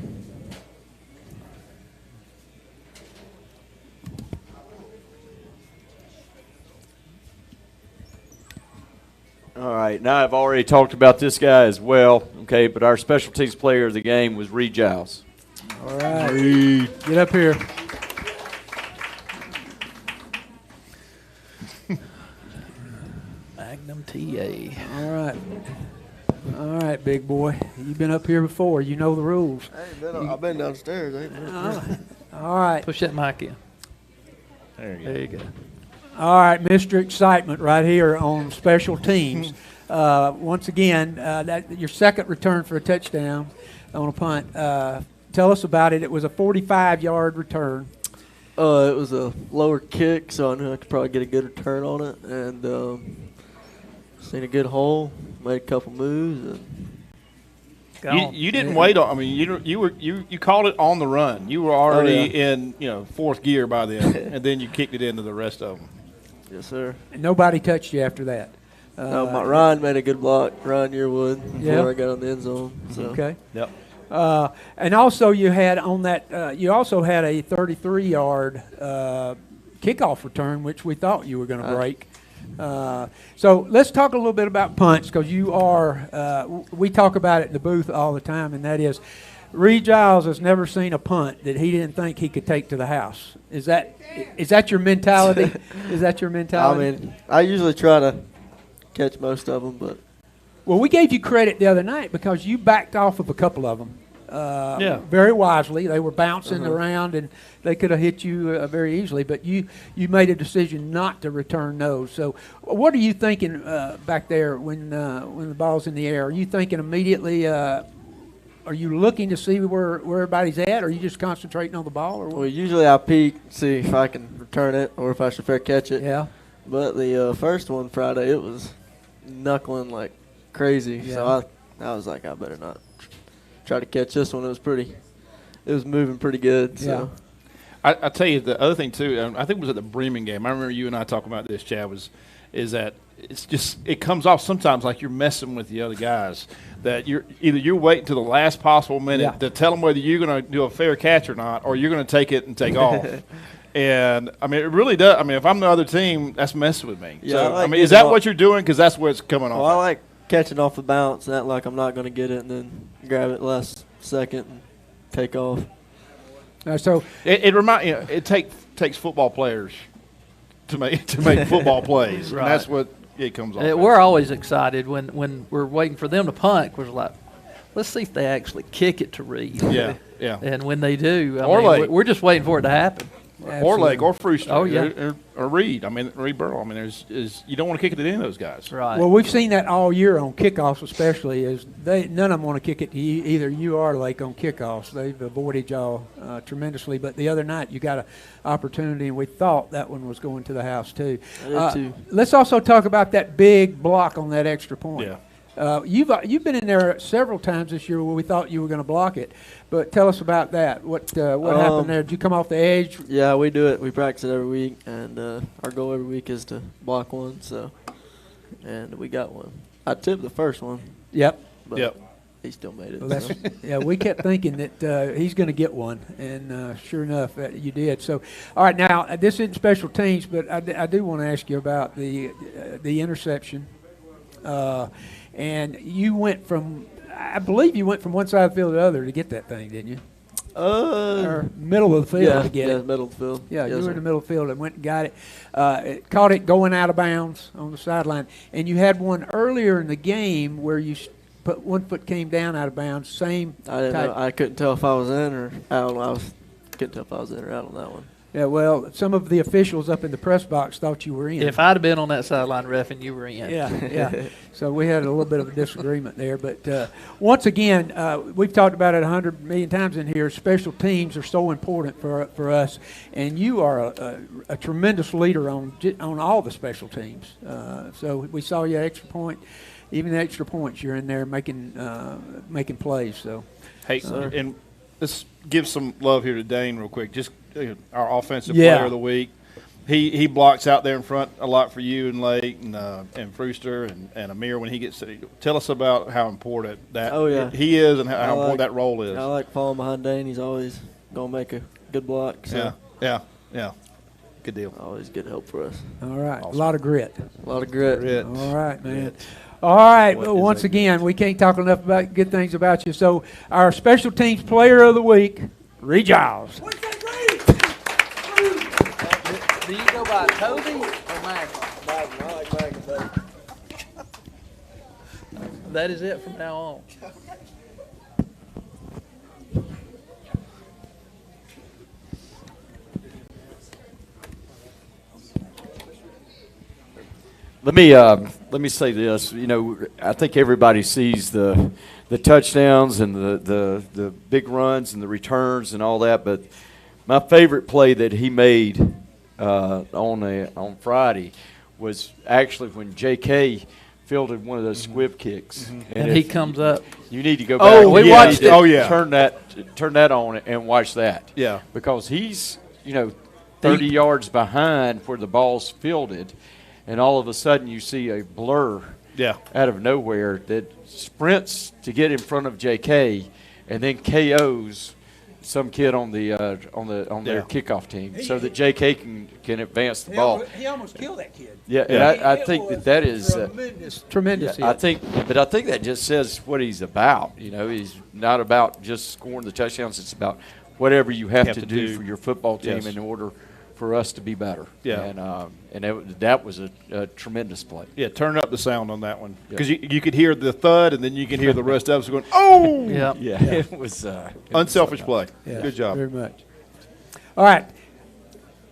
All right, now I've already talked about this guy as well, okay, but our special teams player of the game was Reed Giles. All right. Get up here. Magnum TA. All right. All right, big boy. You've been up here before. You know the rules. I've been downstairs. All right. Push that mic in. There you go. There you go. All right, Mr. Excitement right here on special teams. Once again, that your second return for a touchdown on a punt. Tell us about it. It was a 45-yard return. It was a lower kick, so I knew I could probably get a good return on it, and seen a good hole, made a couple moves, and You didn't wait on. I mean, you called it on the run. You were already in fourth gear by then, and then you kicked it into the rest of them. yes, sir. Nobody touched you after that. Ryan made a good block, Ryan Yearwood, before Yeah. I got on the end zone. So. Okay. Yep. And also you had on that. You also had a 33-yard kickoff return, which we thought you were going to break. So let's talk a little bit about punts, because you are. We talk about it in the booth all the time, and that is, Reed Giles has never seen a punt that he didn't think he could take to the house. Is that your mentality? Is that your I mentality? mean, I usually try to catch most of them, but Well, we gave you credit the other night because you backed off of a couple of them. Very wisely. They were bouncing around, and they could have hit you very easily. But you made a decision not to return those. So, what are you thinking back there when the ball's in the air? Are you thinking immediately? Are you looking to see where everybody's at, or are you just concentrating on the ball? Or what? well, usually I peek, see if I can return it or if I should fair catch it. Yeah. But the first one Friday, it was knuckling like crazy. Yeah. So I was like, I better not try to catch this one. It was moving pretty good. So. I tell you, the other thing too, I think it was at the Bremen game. I remember you and I talking about this, Chad. Is that it comes off sometimes like you're messing with the other guys. That you're waiting to the last possible minute to tell them whether you're going to do a fair catch or not, or you're going to take it and take off. And I mean, it really does. I mean, if I'm the other team, that's messing with me. Yeah, So, I like I mean, is getting that off- what you're doing? Because that's where it's coming Well, I off. like catching off the bounce and act like I'm not going to get it and then grab it last second and take off. So it takes football players to make football plays, Right. and that's what it comes off. We're always excited when we're waiting for them to punt. We're like, let's see if they actually kick it to Reed. Yeah, yeah. And when they do, Or Lake. we're just waiting for it to happen. Or Lake, or Frewster, Oh, yeah. or Reed. I mean, Reed Burrow. I mean, you don't want to kick it to any of those guys. Right. well, we've seen that all year on kickoffs, especially. Is none of them want to kick it to either you or Lake on kickoffs. They've avoided y'all tremendously. But the other night, you got an opportunity, and we thought that one was going to the house too. I did too. Let's also talk about that big block on that extra point. Yeah. You've been in there several times this year where we thought you were going to block it, but tell us about that. What happened there? Did you come off the edge? Yeah, we do it. We practice it every week, and our goal every week is to block one. So, and we got one. I tipped the first one, Yep. but Yep. he still made it. Well, that's, so. yeah, we kept thinking that he's going to get one, and sure enough, you did. So, all right, now this isn't special teams, but I do want to ask you about the interception. And you went from, I believe you went from one side of the field to the other to get that thing, didn't you? Or middle of the field Yeah, to get yeah, it. middle of the field. Yeah, Yes, you were sir. in the middle of the field and went and got it. It caught it going out of bounds on the sideline. And you had one earlier in the game where you put one foot came down out of bounds, same I didn't type. know. I couldn't tell if I was in or out. Couldn't tell if I was in or out on that one. Yeah, well, some of the officials up in the press box thought you were in. If I'd have been on that sideline reffing, you were in. Yeah. So we had a little bit of a disagreement there. But once again, we've talked about it 100 million times in here. Special teams are so important for us, and you are a tremendous leader on all the special teams. So we saw you at extra point, even the extra points. You're in there making plays. So Hey, and let's give some love here to Dane real quick. Just our offensive Yeah. player of the week. He blocks out there in front a lot for you and Lake and Brewster and Amir when he gets to. Tell us about how important that he is and how important that role is. I like falling behind Dane. He's always gonna make a good block. So Yeah. Good deal. always good help for us. all right, a lot of grit. A lot of grit. All right, man. All right. What Well, is once that? again, we can't talk enough about good things about you. So, our special teams player of the week, Reed Giles. Do you go by Toby or Magnum? That is it from now on. Let me say this. You know, I think everybody sees the touchdowns and the big runs and the returns and all that. But my favorite play that he made on Friday was actually when J.K. fielded one of those squib kicks, And he comes up. You need to go back. Oh, we You watched need to it. Oh, yeah. Turn that on and watch that. Yeah. Because he's 30 yards behind where the ball's fielded, and all of a sudden you see a blur out of nowhere that sprints to get in front of J.K. and then KOs some kid on their kickoff team, so that J.K. can advance the ball. He almost killed that kid. Yeah, and I think that is Tremendous. I think that just says what he's about. He's not about just scoring the touchdowns. It's about whatever you have to do for your football team in order for us to be better. Yeah. And that was a tremendous play. Yeah, turn up the sound on that one because you could hear the thud and then you can hear the rest of us going, oh! Yeah. It was Unselfish play. Yeah, Good job. very much. All right.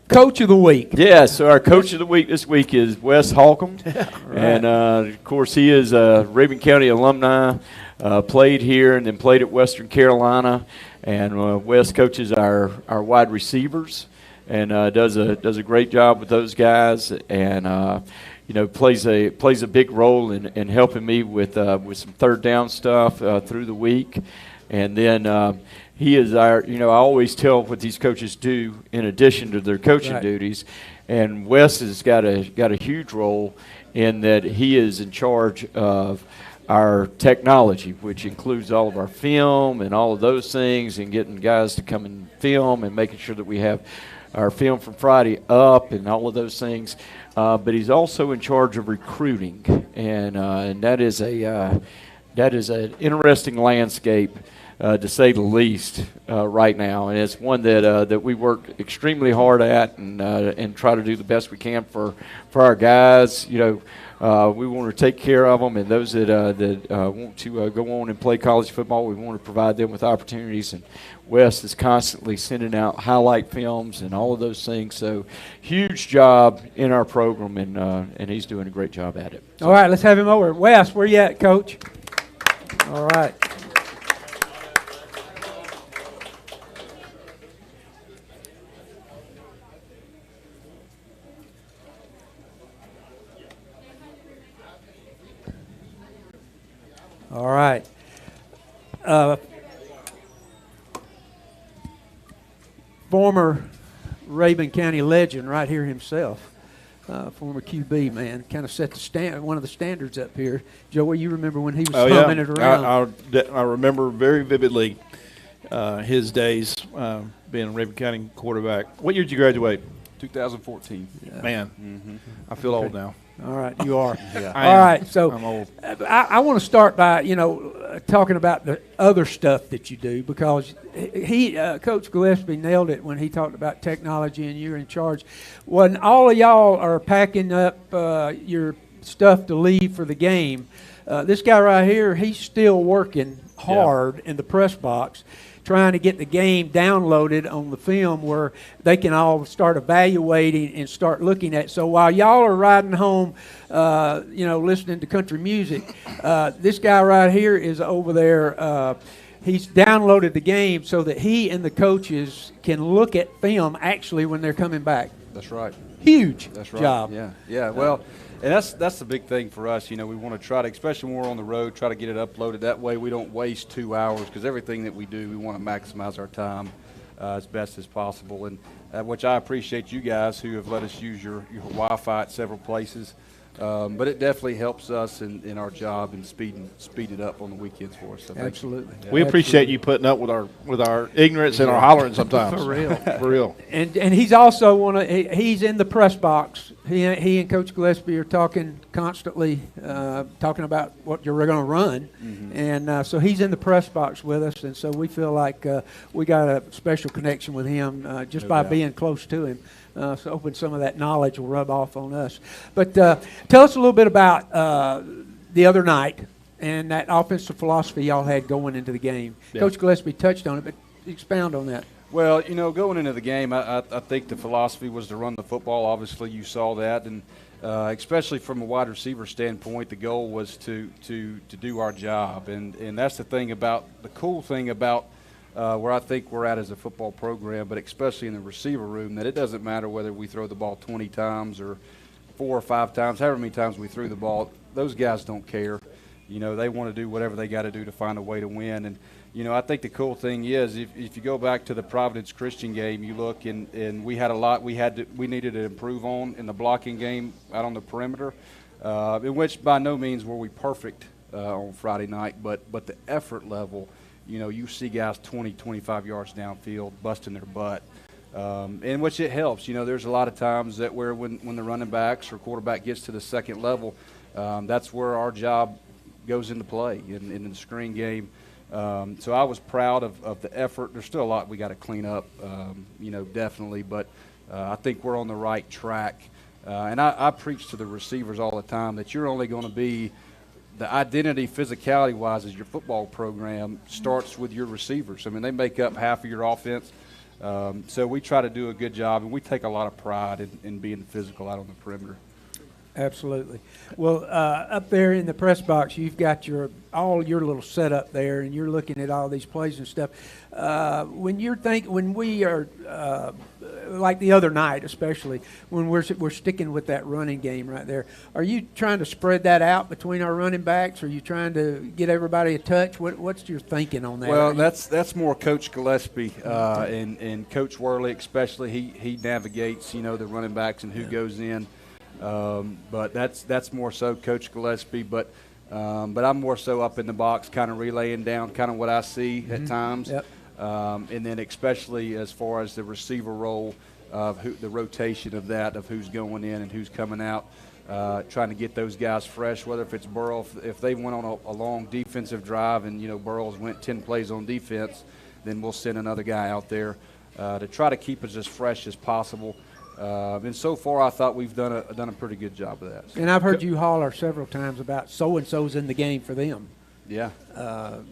Coach of the week. Yeah, so our coach of the week this week is Wes Holcomb. And, of course, he is a Rabun County alumni, played here and then played at Western Carolina. And Wes coaches our wide receivers and does a great job with those guys and, plays a big role in helping me with some third down stuff through the week. And then he is I always tell what these coaches do in addition to their coaching duties. And Wes has got a huge role in that he is in charge of our technology, which includes all of our film and all of those things, and getting guys to come and film and making sure that we have our film from Friday up and all of those things. But he's also in charge of recruiting, and that is an interesting landscape to say the least, right now, and it's one that we work extremely hard at and try to do the best we can for our guys. You know, we want to take care of them, and those that want to go on and play college football, we want to provide them with opportunities. And Wes is constantly sending out highlight films and all of those things. So, huge job in our program, and he's doing a great job at it. All right, let's have him over. Wes, where you at, Coach? All right. All right. Former Rabun County legend right here himself. Former QB, man, kind of set the one of the standards up here. Joey, you remember when he was thumbing it around? I remember very vividly his days being a Rabun County quarterback. What year did you graduate? 2014. Yeah. Man, I feel old now. All right, you are. Yeah. All right, so I'm old. I want to start by, talking about the other stuff that you do, because Coach Gillespie nailed it when he talked about technology and you're in charge. When all of y'all are packing up your stuff to leave for the game, this guy right here, he's still working hard in the press box, trying to get the game downloaded on the film where they can all start evaluating and start looking at. So while y'all are riding home, listening to country music, this guy right here is over there. He's downloaded the game so that he and the coaches can look at film actually when they're coming back. That's right. Huge That's right. job. Yeah. Well, and that's the big thing for us. We want to try to, especially when we're on the road, try to get it uploaded. That way we don't waste 2 hours, because everything that we do, we want to maximize our time as best as possible. And which I appreciate you guys who have let us use your Wi-Fi at several places. But it definitely helps us in our job and speed it up on the weekends for us. So Absolutely. Yeah. We appreciate you putting up with our ignorance and our hollering sometimes. For real. For real. And he's also he's in the press box. He and Coach Gillespie are talking constantly, talking about what you're going to run, and so he's in the press box with us, and so we feel like we got a special connection with him just No by doubt. being close to him. So hoping some of that knowledge will rub off on us. But tell us a little bit about the other night and that offensive philosophy y'all had going into the game. Yeah. Coach Gillespie touched on it, but expound on that. Well, going into the game, I think the philosophy was to run the football. Obviously, you saw that, and especially from a wide receiver standpoint, the goal was to do our job, and that's the cool thing about where I think we're at as a football program, but especially in the receiver room, that it doesn't matter whether we throw the ball 20 times or 4 or 5 times, however many times we threw the ball. Those guys don't care. They want to do whatever they got to do to find a way to win. And I think the cool thing is if you go back to the Providence Christian game, you look and we had a lot we needed to improve on in the blocking game out on the perimeter, in which by no means were we perfect on Friday night, but the effort level, you see guys 20, 25 yards downfield busting their butt. In which it helps. There's a lot of times that where when the running backs or quarterback gets to the second level, that's where our job goes into play in the screen game. So I was proud of the effort. There's still a lot we got to clean up, definitely, but I think we're on the right track. And I preach to the receivers all the time that you're only going to be the identity physicality-wise as your football program starts with your receivers. I mean, they make up half of your offense. So we try to do a good job, and we take a lot of pride in being physical out on the perimeter. Absolutely. Well, up there in the press box, you've got all your little setup there, and you're looking at all these plays and stuff. When we are like the other night, especially when we're sticking with that running game right there, are you trying to spread that out between our running backs? Are you trying to get everybody a touch? What's your thinking on that? Well, that's more Coach Gillespie and Coach Worley, especially. He navigates, the running backs and who goes in. But that's more so Coach Gillespie. But I'm more so up in the box, kind of relaying down kind of what I see at times. Yep. And then especially as far as the receiver role of the rotation of who's going in and who's coming out. trying to get those guys fresh, whether if it's Burrow, if they went on a long defensive drive and, Burrow's went 10 plays on defense, then we'll send another guy out there to try to keep us as fresh as possible. And so far, I thought we've done a pretty good job of that. And I've heard you holler several times about so-and-so's in the game for them. Yeah.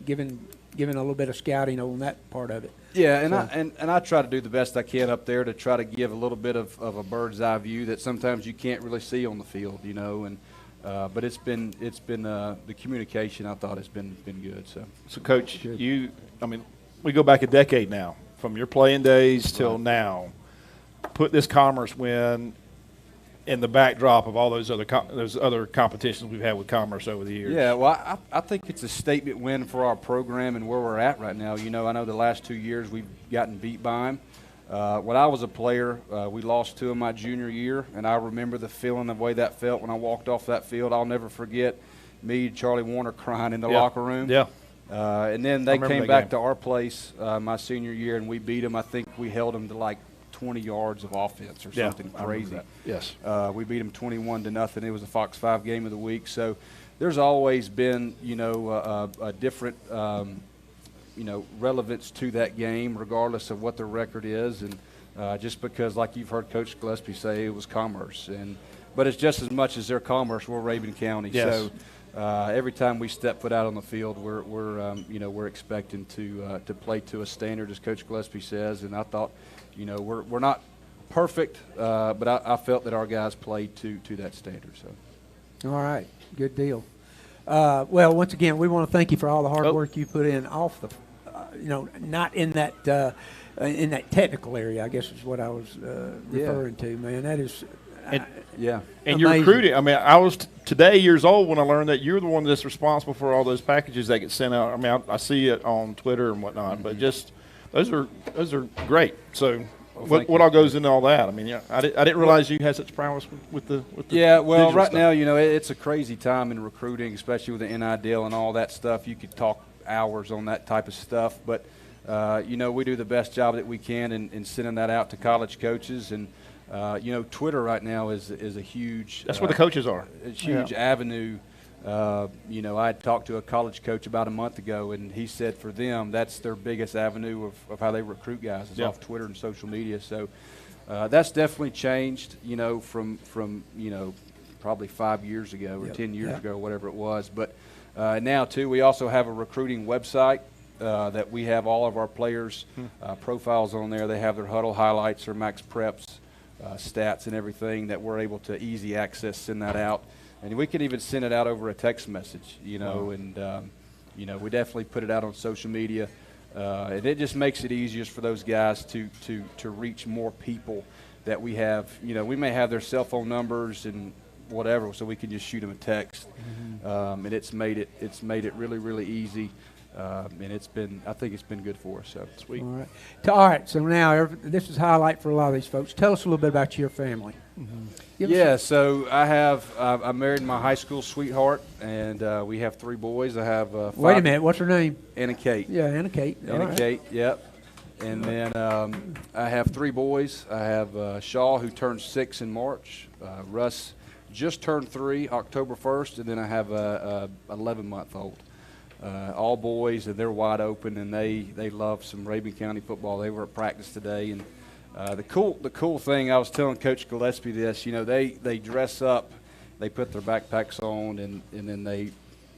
Giving a little bit of scouting on that part of it. Yeah, and I try to do the best I can up there to try to give a little bit of a bird's eye view that sometimes you can't really see on the field, and but it's been the communication I thought has been good. So Coach, we go back a decade now from your playing days till now. Put this Commerce win in the backdrop of all those other competitions we've had with Commerce over the years. Yeah, well, I think it's a statement win for our program and where we're at right now. I know the last 2 years we've gotten beat by them. When I was a player, we lost to them my junior year, and I remember the feeling, the way that felt when I walked off that field. I'll never forget me and Charlie Warner crying in the locker room. Yeah. And then they came back to our place my senior year, and we beat them. I think we held them to like 20 yards of offense or something crazy. Yes. We beat them 21-0. It was a Fox 5 game of the week. So there's always been, a different, relevance to that game, regardless of what the record is. And just because, like you've heard Coach Gillespie say, it was Commerce. But it's just as much as their Commerce, we're Rabun County. Yes. So every time we step foot out on the field, we're expecting to play to a standard, as Coach Gillespie says. And I thought, we're not perfect, but I felt that our guys played to that standard. So, all right, good deal. Well, once again, we want to thank you for all the hard work you put in off the, not in that technical area, I guess is what I was referring to. Man, that is. Yeah. And you're recruiting. I was today years old when I learned that you're the one that's responsible for all those packages that get sent out. I see it on Twitter and whatnot, but just those are great. So what all goes into all that? I didn't realize you had such prowess with the yeah. Well, right stuff. now, it's a crazy time in recruiting, especially with the NIL deal and all that stuff. You could talk hours on that type of stuff, but we do the best job that we can in sending that out to college coaches. And Twitter right now is a huge. That's where the coaches are. It's a huge avenue. I had talked to a college coach about a month ago, and he said for them that's their biggest avenue of how they recruit guys is off Twitter and social media. So that's definitely changed. From probably 5 years ago or 10 years ago, whatever it was. But now too, we also have a recruiting website. That we have all of our players' profiles on there. They have their huddle highlights, their max preps, stats, and everything that we're able to easy access, send that out. And we can even send it out over a text message, and, we definitely put it out on social media. And it just makes it easier for those guys to reach more people that we have. We may have their cell phone numbers and whatever, so we can just shoot them a text. And it's made it really, really easy. And I think it's been good for us. So sweet. All right. So now this is a highlight for a lot of these folks. Tell us a little bit about your family. So I married my high school sweetheart, and we have 3 boys. I have Wait a minute. What's her name? Anna Kate. Yeah, Anna Kate. Anna Kate. Yep. And then I have 3 boys. I have Shaw, who turns 6 in March. Russ just turned 3 October 1st, and then I have a 11-month-old. All boys, and they're wide open, and they love some Rabun County football. They were at practice today, and the cool thing, I was telling Coach Gillespie this, they dress up, they put their backpacks on, and then they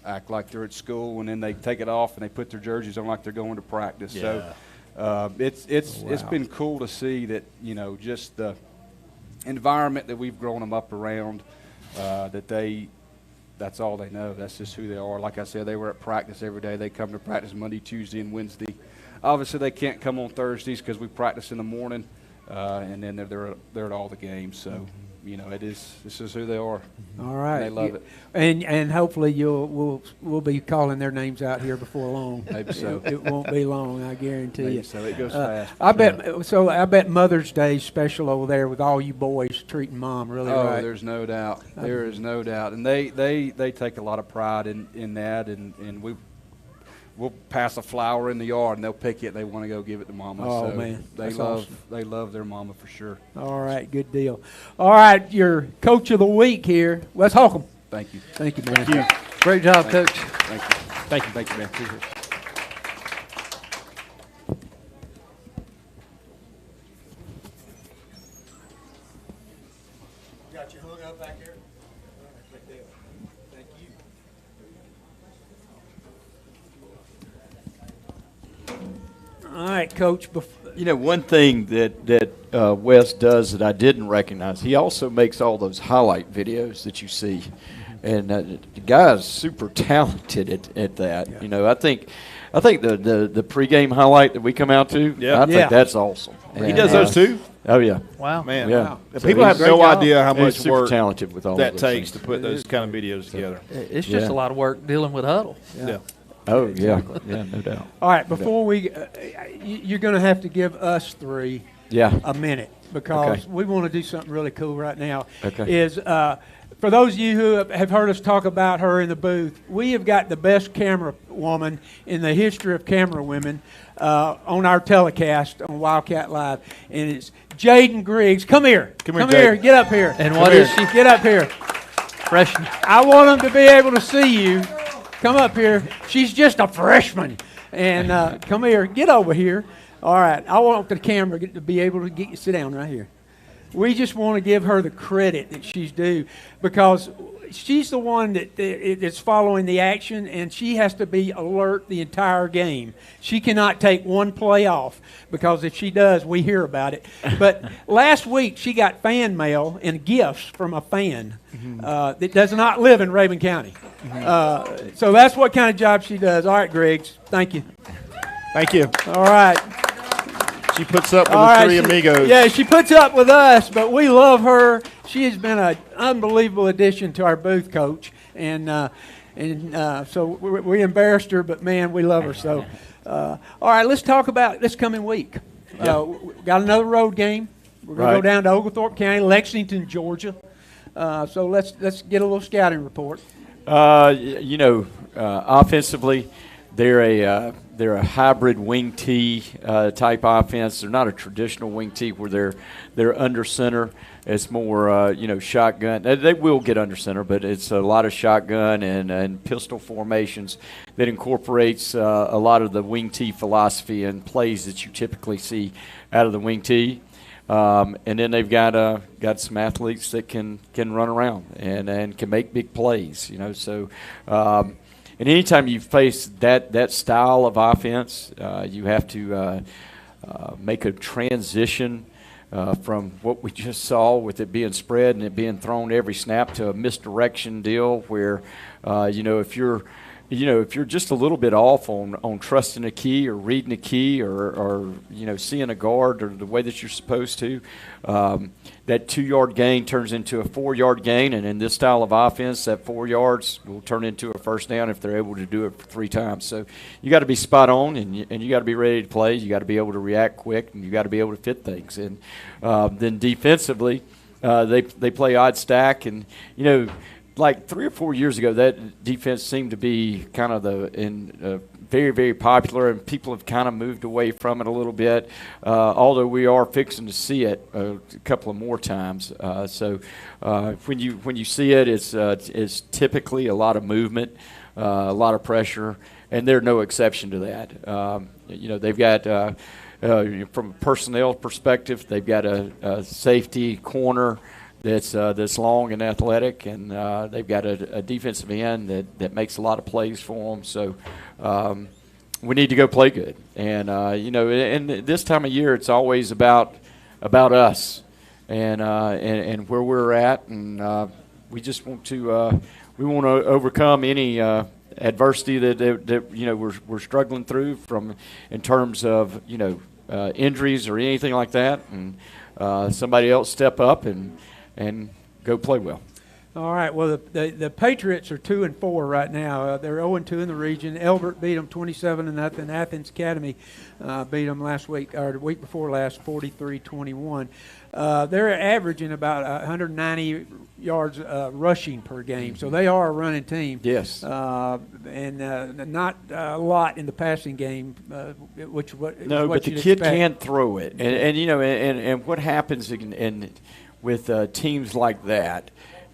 act like they're at school, and then they take it off and they put their jerseys on like they're going to practice. Yeah. So it's been cool to see that, just the environment that we've grown them up around, that's all they know. That's just who they are. Like I said, they were at practice every day. They come to practice Monday, Tuesday, and Wednesday. Obviously, they can't come on Thursdays because we practice in the morning, and then they're at all the games. So, this is who they are. All right. They love it. And hopefully we'll be calling their names out here before long. Maybe so. It won't be long, I guarantee you. So it goes fast. I bet Mother's Day special over there with all you boys treating Mom really right. Oh, there's no doubt. There is no doubt. And they take a lot of pride in that, and we'll pass a flower in the yard and they'll pick it. They want to go give it to mama. Oh, so man. they That's love awesome. they love their mama for sure. All right, good deal. All right, your coach of the week here, Wes Holcomb. Thank you. Thank you, man. Thank you. Great job, Coach. Thank you. Thank you. Thank you, man. Appreciate it. Got you hung up back there? Thank you. All right, Coach. You know, one thing that Wes does that I didn't recognize, he also makes all those highlight videos that you see. And the guy's super talented at that. Yeah. You know, I think the pregame highlight that we come out to, Yeah. I think that's awesome. He And, does those too? Oh, yeah. Wow. Man, Yeah. wow. So People have he's- no Great job. idea how He's much super work talented with all that of those takes things. to put those kind of videos together. It's just Yeah. a lot of work dealing with huddle. Yeah. Oh, yeah. Yeah, no doubt. All right, before we, you're going to have to give us three Yeah. a minute because Okay. we want to do something really cool right now. Okay. Is for those of you who have heard us talk about her in the booth, we have got the best camera woman in the history of camera women on our telecast on Wildcat Live, and it's Jaden Griggs. Come here. Come here, Jaden. Get up here. And Come what here. is she? Get up here. Freshman. I want them to be able to see you. Come up here. She's just a freshman. And come here. Get over here. All right. I want the camera to be able to get you sit down right here. We just want to give her the credit that she's due because she's the one that's following the action, and she has to be alert the entire game. She cannot take one play off because if she does, we hear about it. But last week, she got fan mail and gifts from a fan that does not live in Raven County. So that's what kind of job she does. All right, Griggs. Thank you. Thank you. All right. She puts up with All the right, three amigos. Yeah, she puts up with us, but we love her. She has been an unbelievable addition to our booth, Coach. And so we embarrassed her, but, man, we love her. So, all right, let's talk about this coming week. We got another road game. We're going to go down to Oglethorpe County, Lexington, Georgia. So let's get a little scouting report. Offensively, they're a hybrid wing T type offense. They're not a traditional wing T where they're under center. It's more shotgun. They will get under center, but it's a lot of shotgun and pistol formations that incorporates a lot of the wing T philosophy and plays that you typically see out of the wing T. And then they've got some athletes that can run around and can make big plays. So. And anytime you face that style of offense, you have to make a transition from what we just saw with it being spread and it being thrown every snap to a misdirection deal where, if you're just a little bit off on trusting a key or reading a key or seeing a guard or the way that you're supposed to, that 2-yard gain turns into a 4-yard gain, and in this style of offense, that 4 yards will turn into a first down if they're able to do it 3 times. So you got to be spot on, and you got to be ready to play. You got to be able to react quick, and you got to be able to fit things. And then defensively, they play odd stack, and like 3 or 4 years ago, that defense seemed to be kind of very, very popular, and people have kind of moved away from it a little bit, although we are fixing to see it a couple of more times. So when you see it, it's typically a lot of movement, a lot of pressure, and they're no exception to that. They've got, from a personnel perspective, they've got a safety corner that's long and athletic, and they've got a defensive end that makes a lot of plays for them. So we need to go play good. And and this time of year, it's always about us and where we're at, and we just want to overcome any adversity that we're struggling through in terms of injuries or anything like that, and somebody else step up and go play well. All right. Well, the Patriots are 2-4 right now. They're 0-2 in the region. Elbert beat them 27-0. Athens Academy beat them last week or the week before last, 43-21. They're averaging about 190 yards rushing per game, so they are a running team. Yes. And not a lot in the passing game, which what No, what but the you'd kid expect. can throw it, and you know, and what happens with teams like that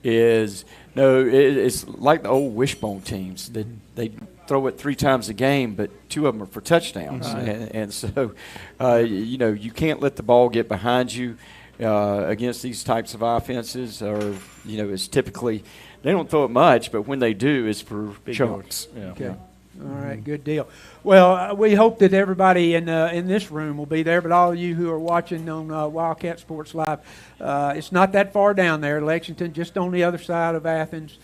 is it's like the old wishbone teams that they throw it 3 times a game, but 2 of them are for touchdowns, and so you know, you can't let the ball get behind you against these types of offenses, or you know, it's typically they don't throw it much, but when they do, it's for Big chunks. Yeah. Okay. All right, good deal. Well, we hope that everybody in this room will be there, but all of you who are watching on Wildcat Sports Live, it's not that far down there. Lexington, just on the other side of Athens.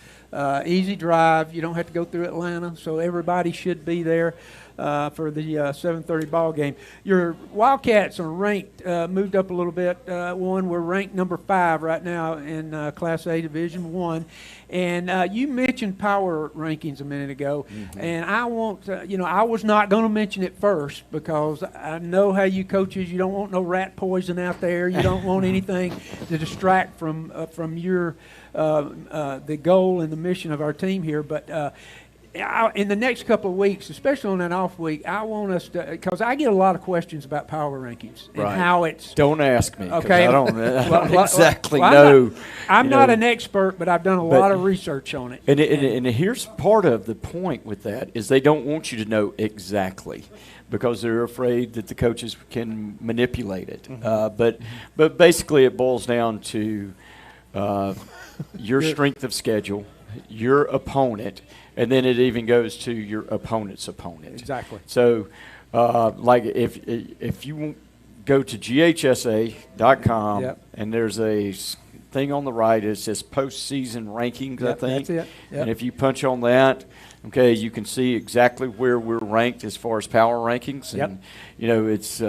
Easy drive. You don't have to go through Atlanta, so everybody should be there for the 7:30 ball game. Your Wildcats are ranked, moved up a little bit. We're ranked number 5 right now in Class A Division I. And you mentioned power rankings a minute ago, and I want I was not going to mention it first because I know how you coaches. You don't want no rat poison out there. You don't want anything to distract from your the goal and the mission of our team here. But in the next couple of weeks, especially on that off week, I want us to, because I get a lot of questions about power rankings and how it's. Don't ask me. Okay. I don't exactly well, know. I'm not an expert, but I've done a lot of research on it. And here's part of the point with that is they don't want you to know exactly, because they're afraid that the coaches can manipulate it. But basically, it boils down to your strength of schedule, your opponent, and then it even goes to your opponent's opponent. Exactly. So, like if you go to ghsa.com, and there's a thing on the right, it says postseason rankings, I think. That's it. Yep. And if you punch on that, okay, you can see exactly where we're ranked as far as power rankings. And, you know, it's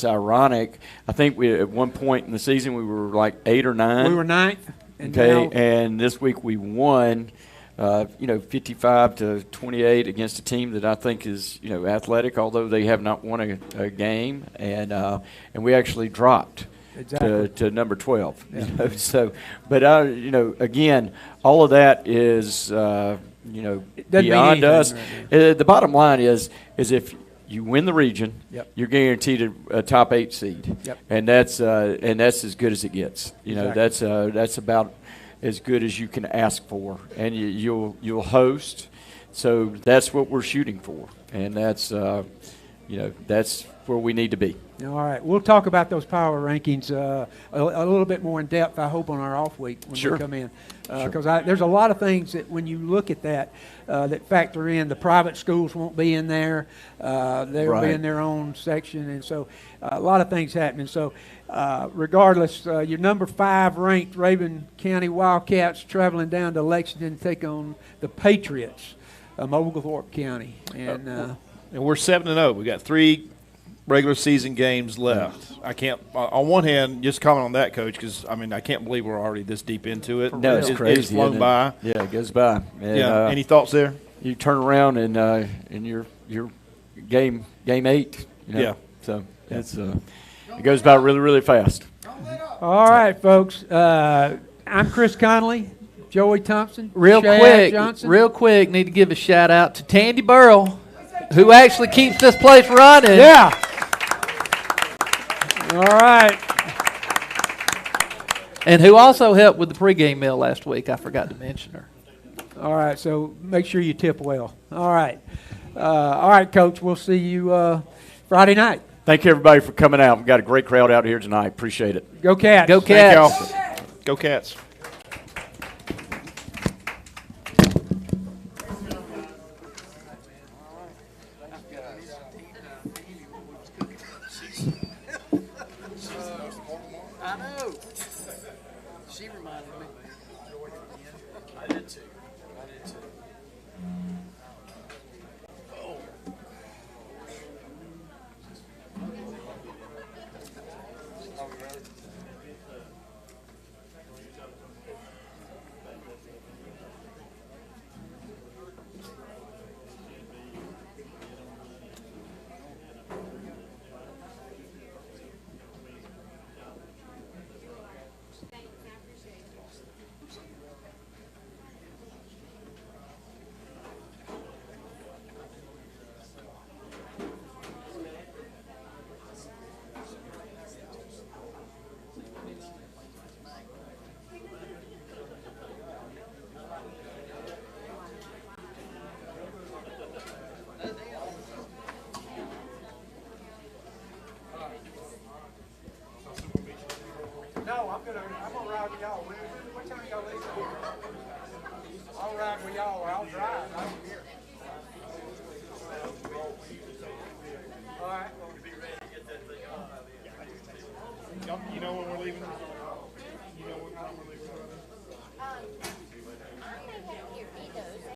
ironic. I think we at one point in the season we were like 8 or 9. We were 9th. And this week we won. 55-28 against a team that I think is, athletic, although they have not won a game, and we actually dropped to number 12. Yeah. So, but again, all of that is beyond us. The bottom line is if you win the region, you're guaranteed a top 8 seed, and that's as good as it gets. That's about as good as you can ask for, and you'll host. So that's what we're shooting for, and that's that's where we need to be. All right, we'll talk about those power rankings a little bit more in depth, I hope, on our off week when we come in, because there's a lot of things that when you look at that factor in. The private schools won't be in there; they'll be in their own section, and so a lot of things happening. So. Regardless, your number 5 ranked Raven County Wildcats traveling down to Lexington to take on the Patriots of Oglethorpe County. And we're 7-0. We got 3 regular season games left. I can't, on one hand, just comment on that, Coach, because, I can't believe we're already this deep into it. No, it's crazy. It's flown by. Yeah, it goes by. And, any thoughts there? You turn around and your game 8. So it's it goes by really, really fast. All right, folks. I'm Chris Connolly, Joey Thompson, Real Shad Johnson. Need to give a shout out to Tandy Burrell, who actually keeps this place running. Yeah. All right. And who also helped with the pregame meal last week. I forgot to mention her. All right, so make sure you tip well. All right. All right, Coach, we'll see you Friday night. Thank you, everybody, for coming out. We've got a great crowd out here tonight. Appreciate it. Go Cats. Go Cats. Thank y'all. Go Cats. I know. She reminded me. I did too. gonna ride with y'all. What time y'all leave here? I'll ride with y'all, or I'll drive. I'm here. All right. You know when we're leaving?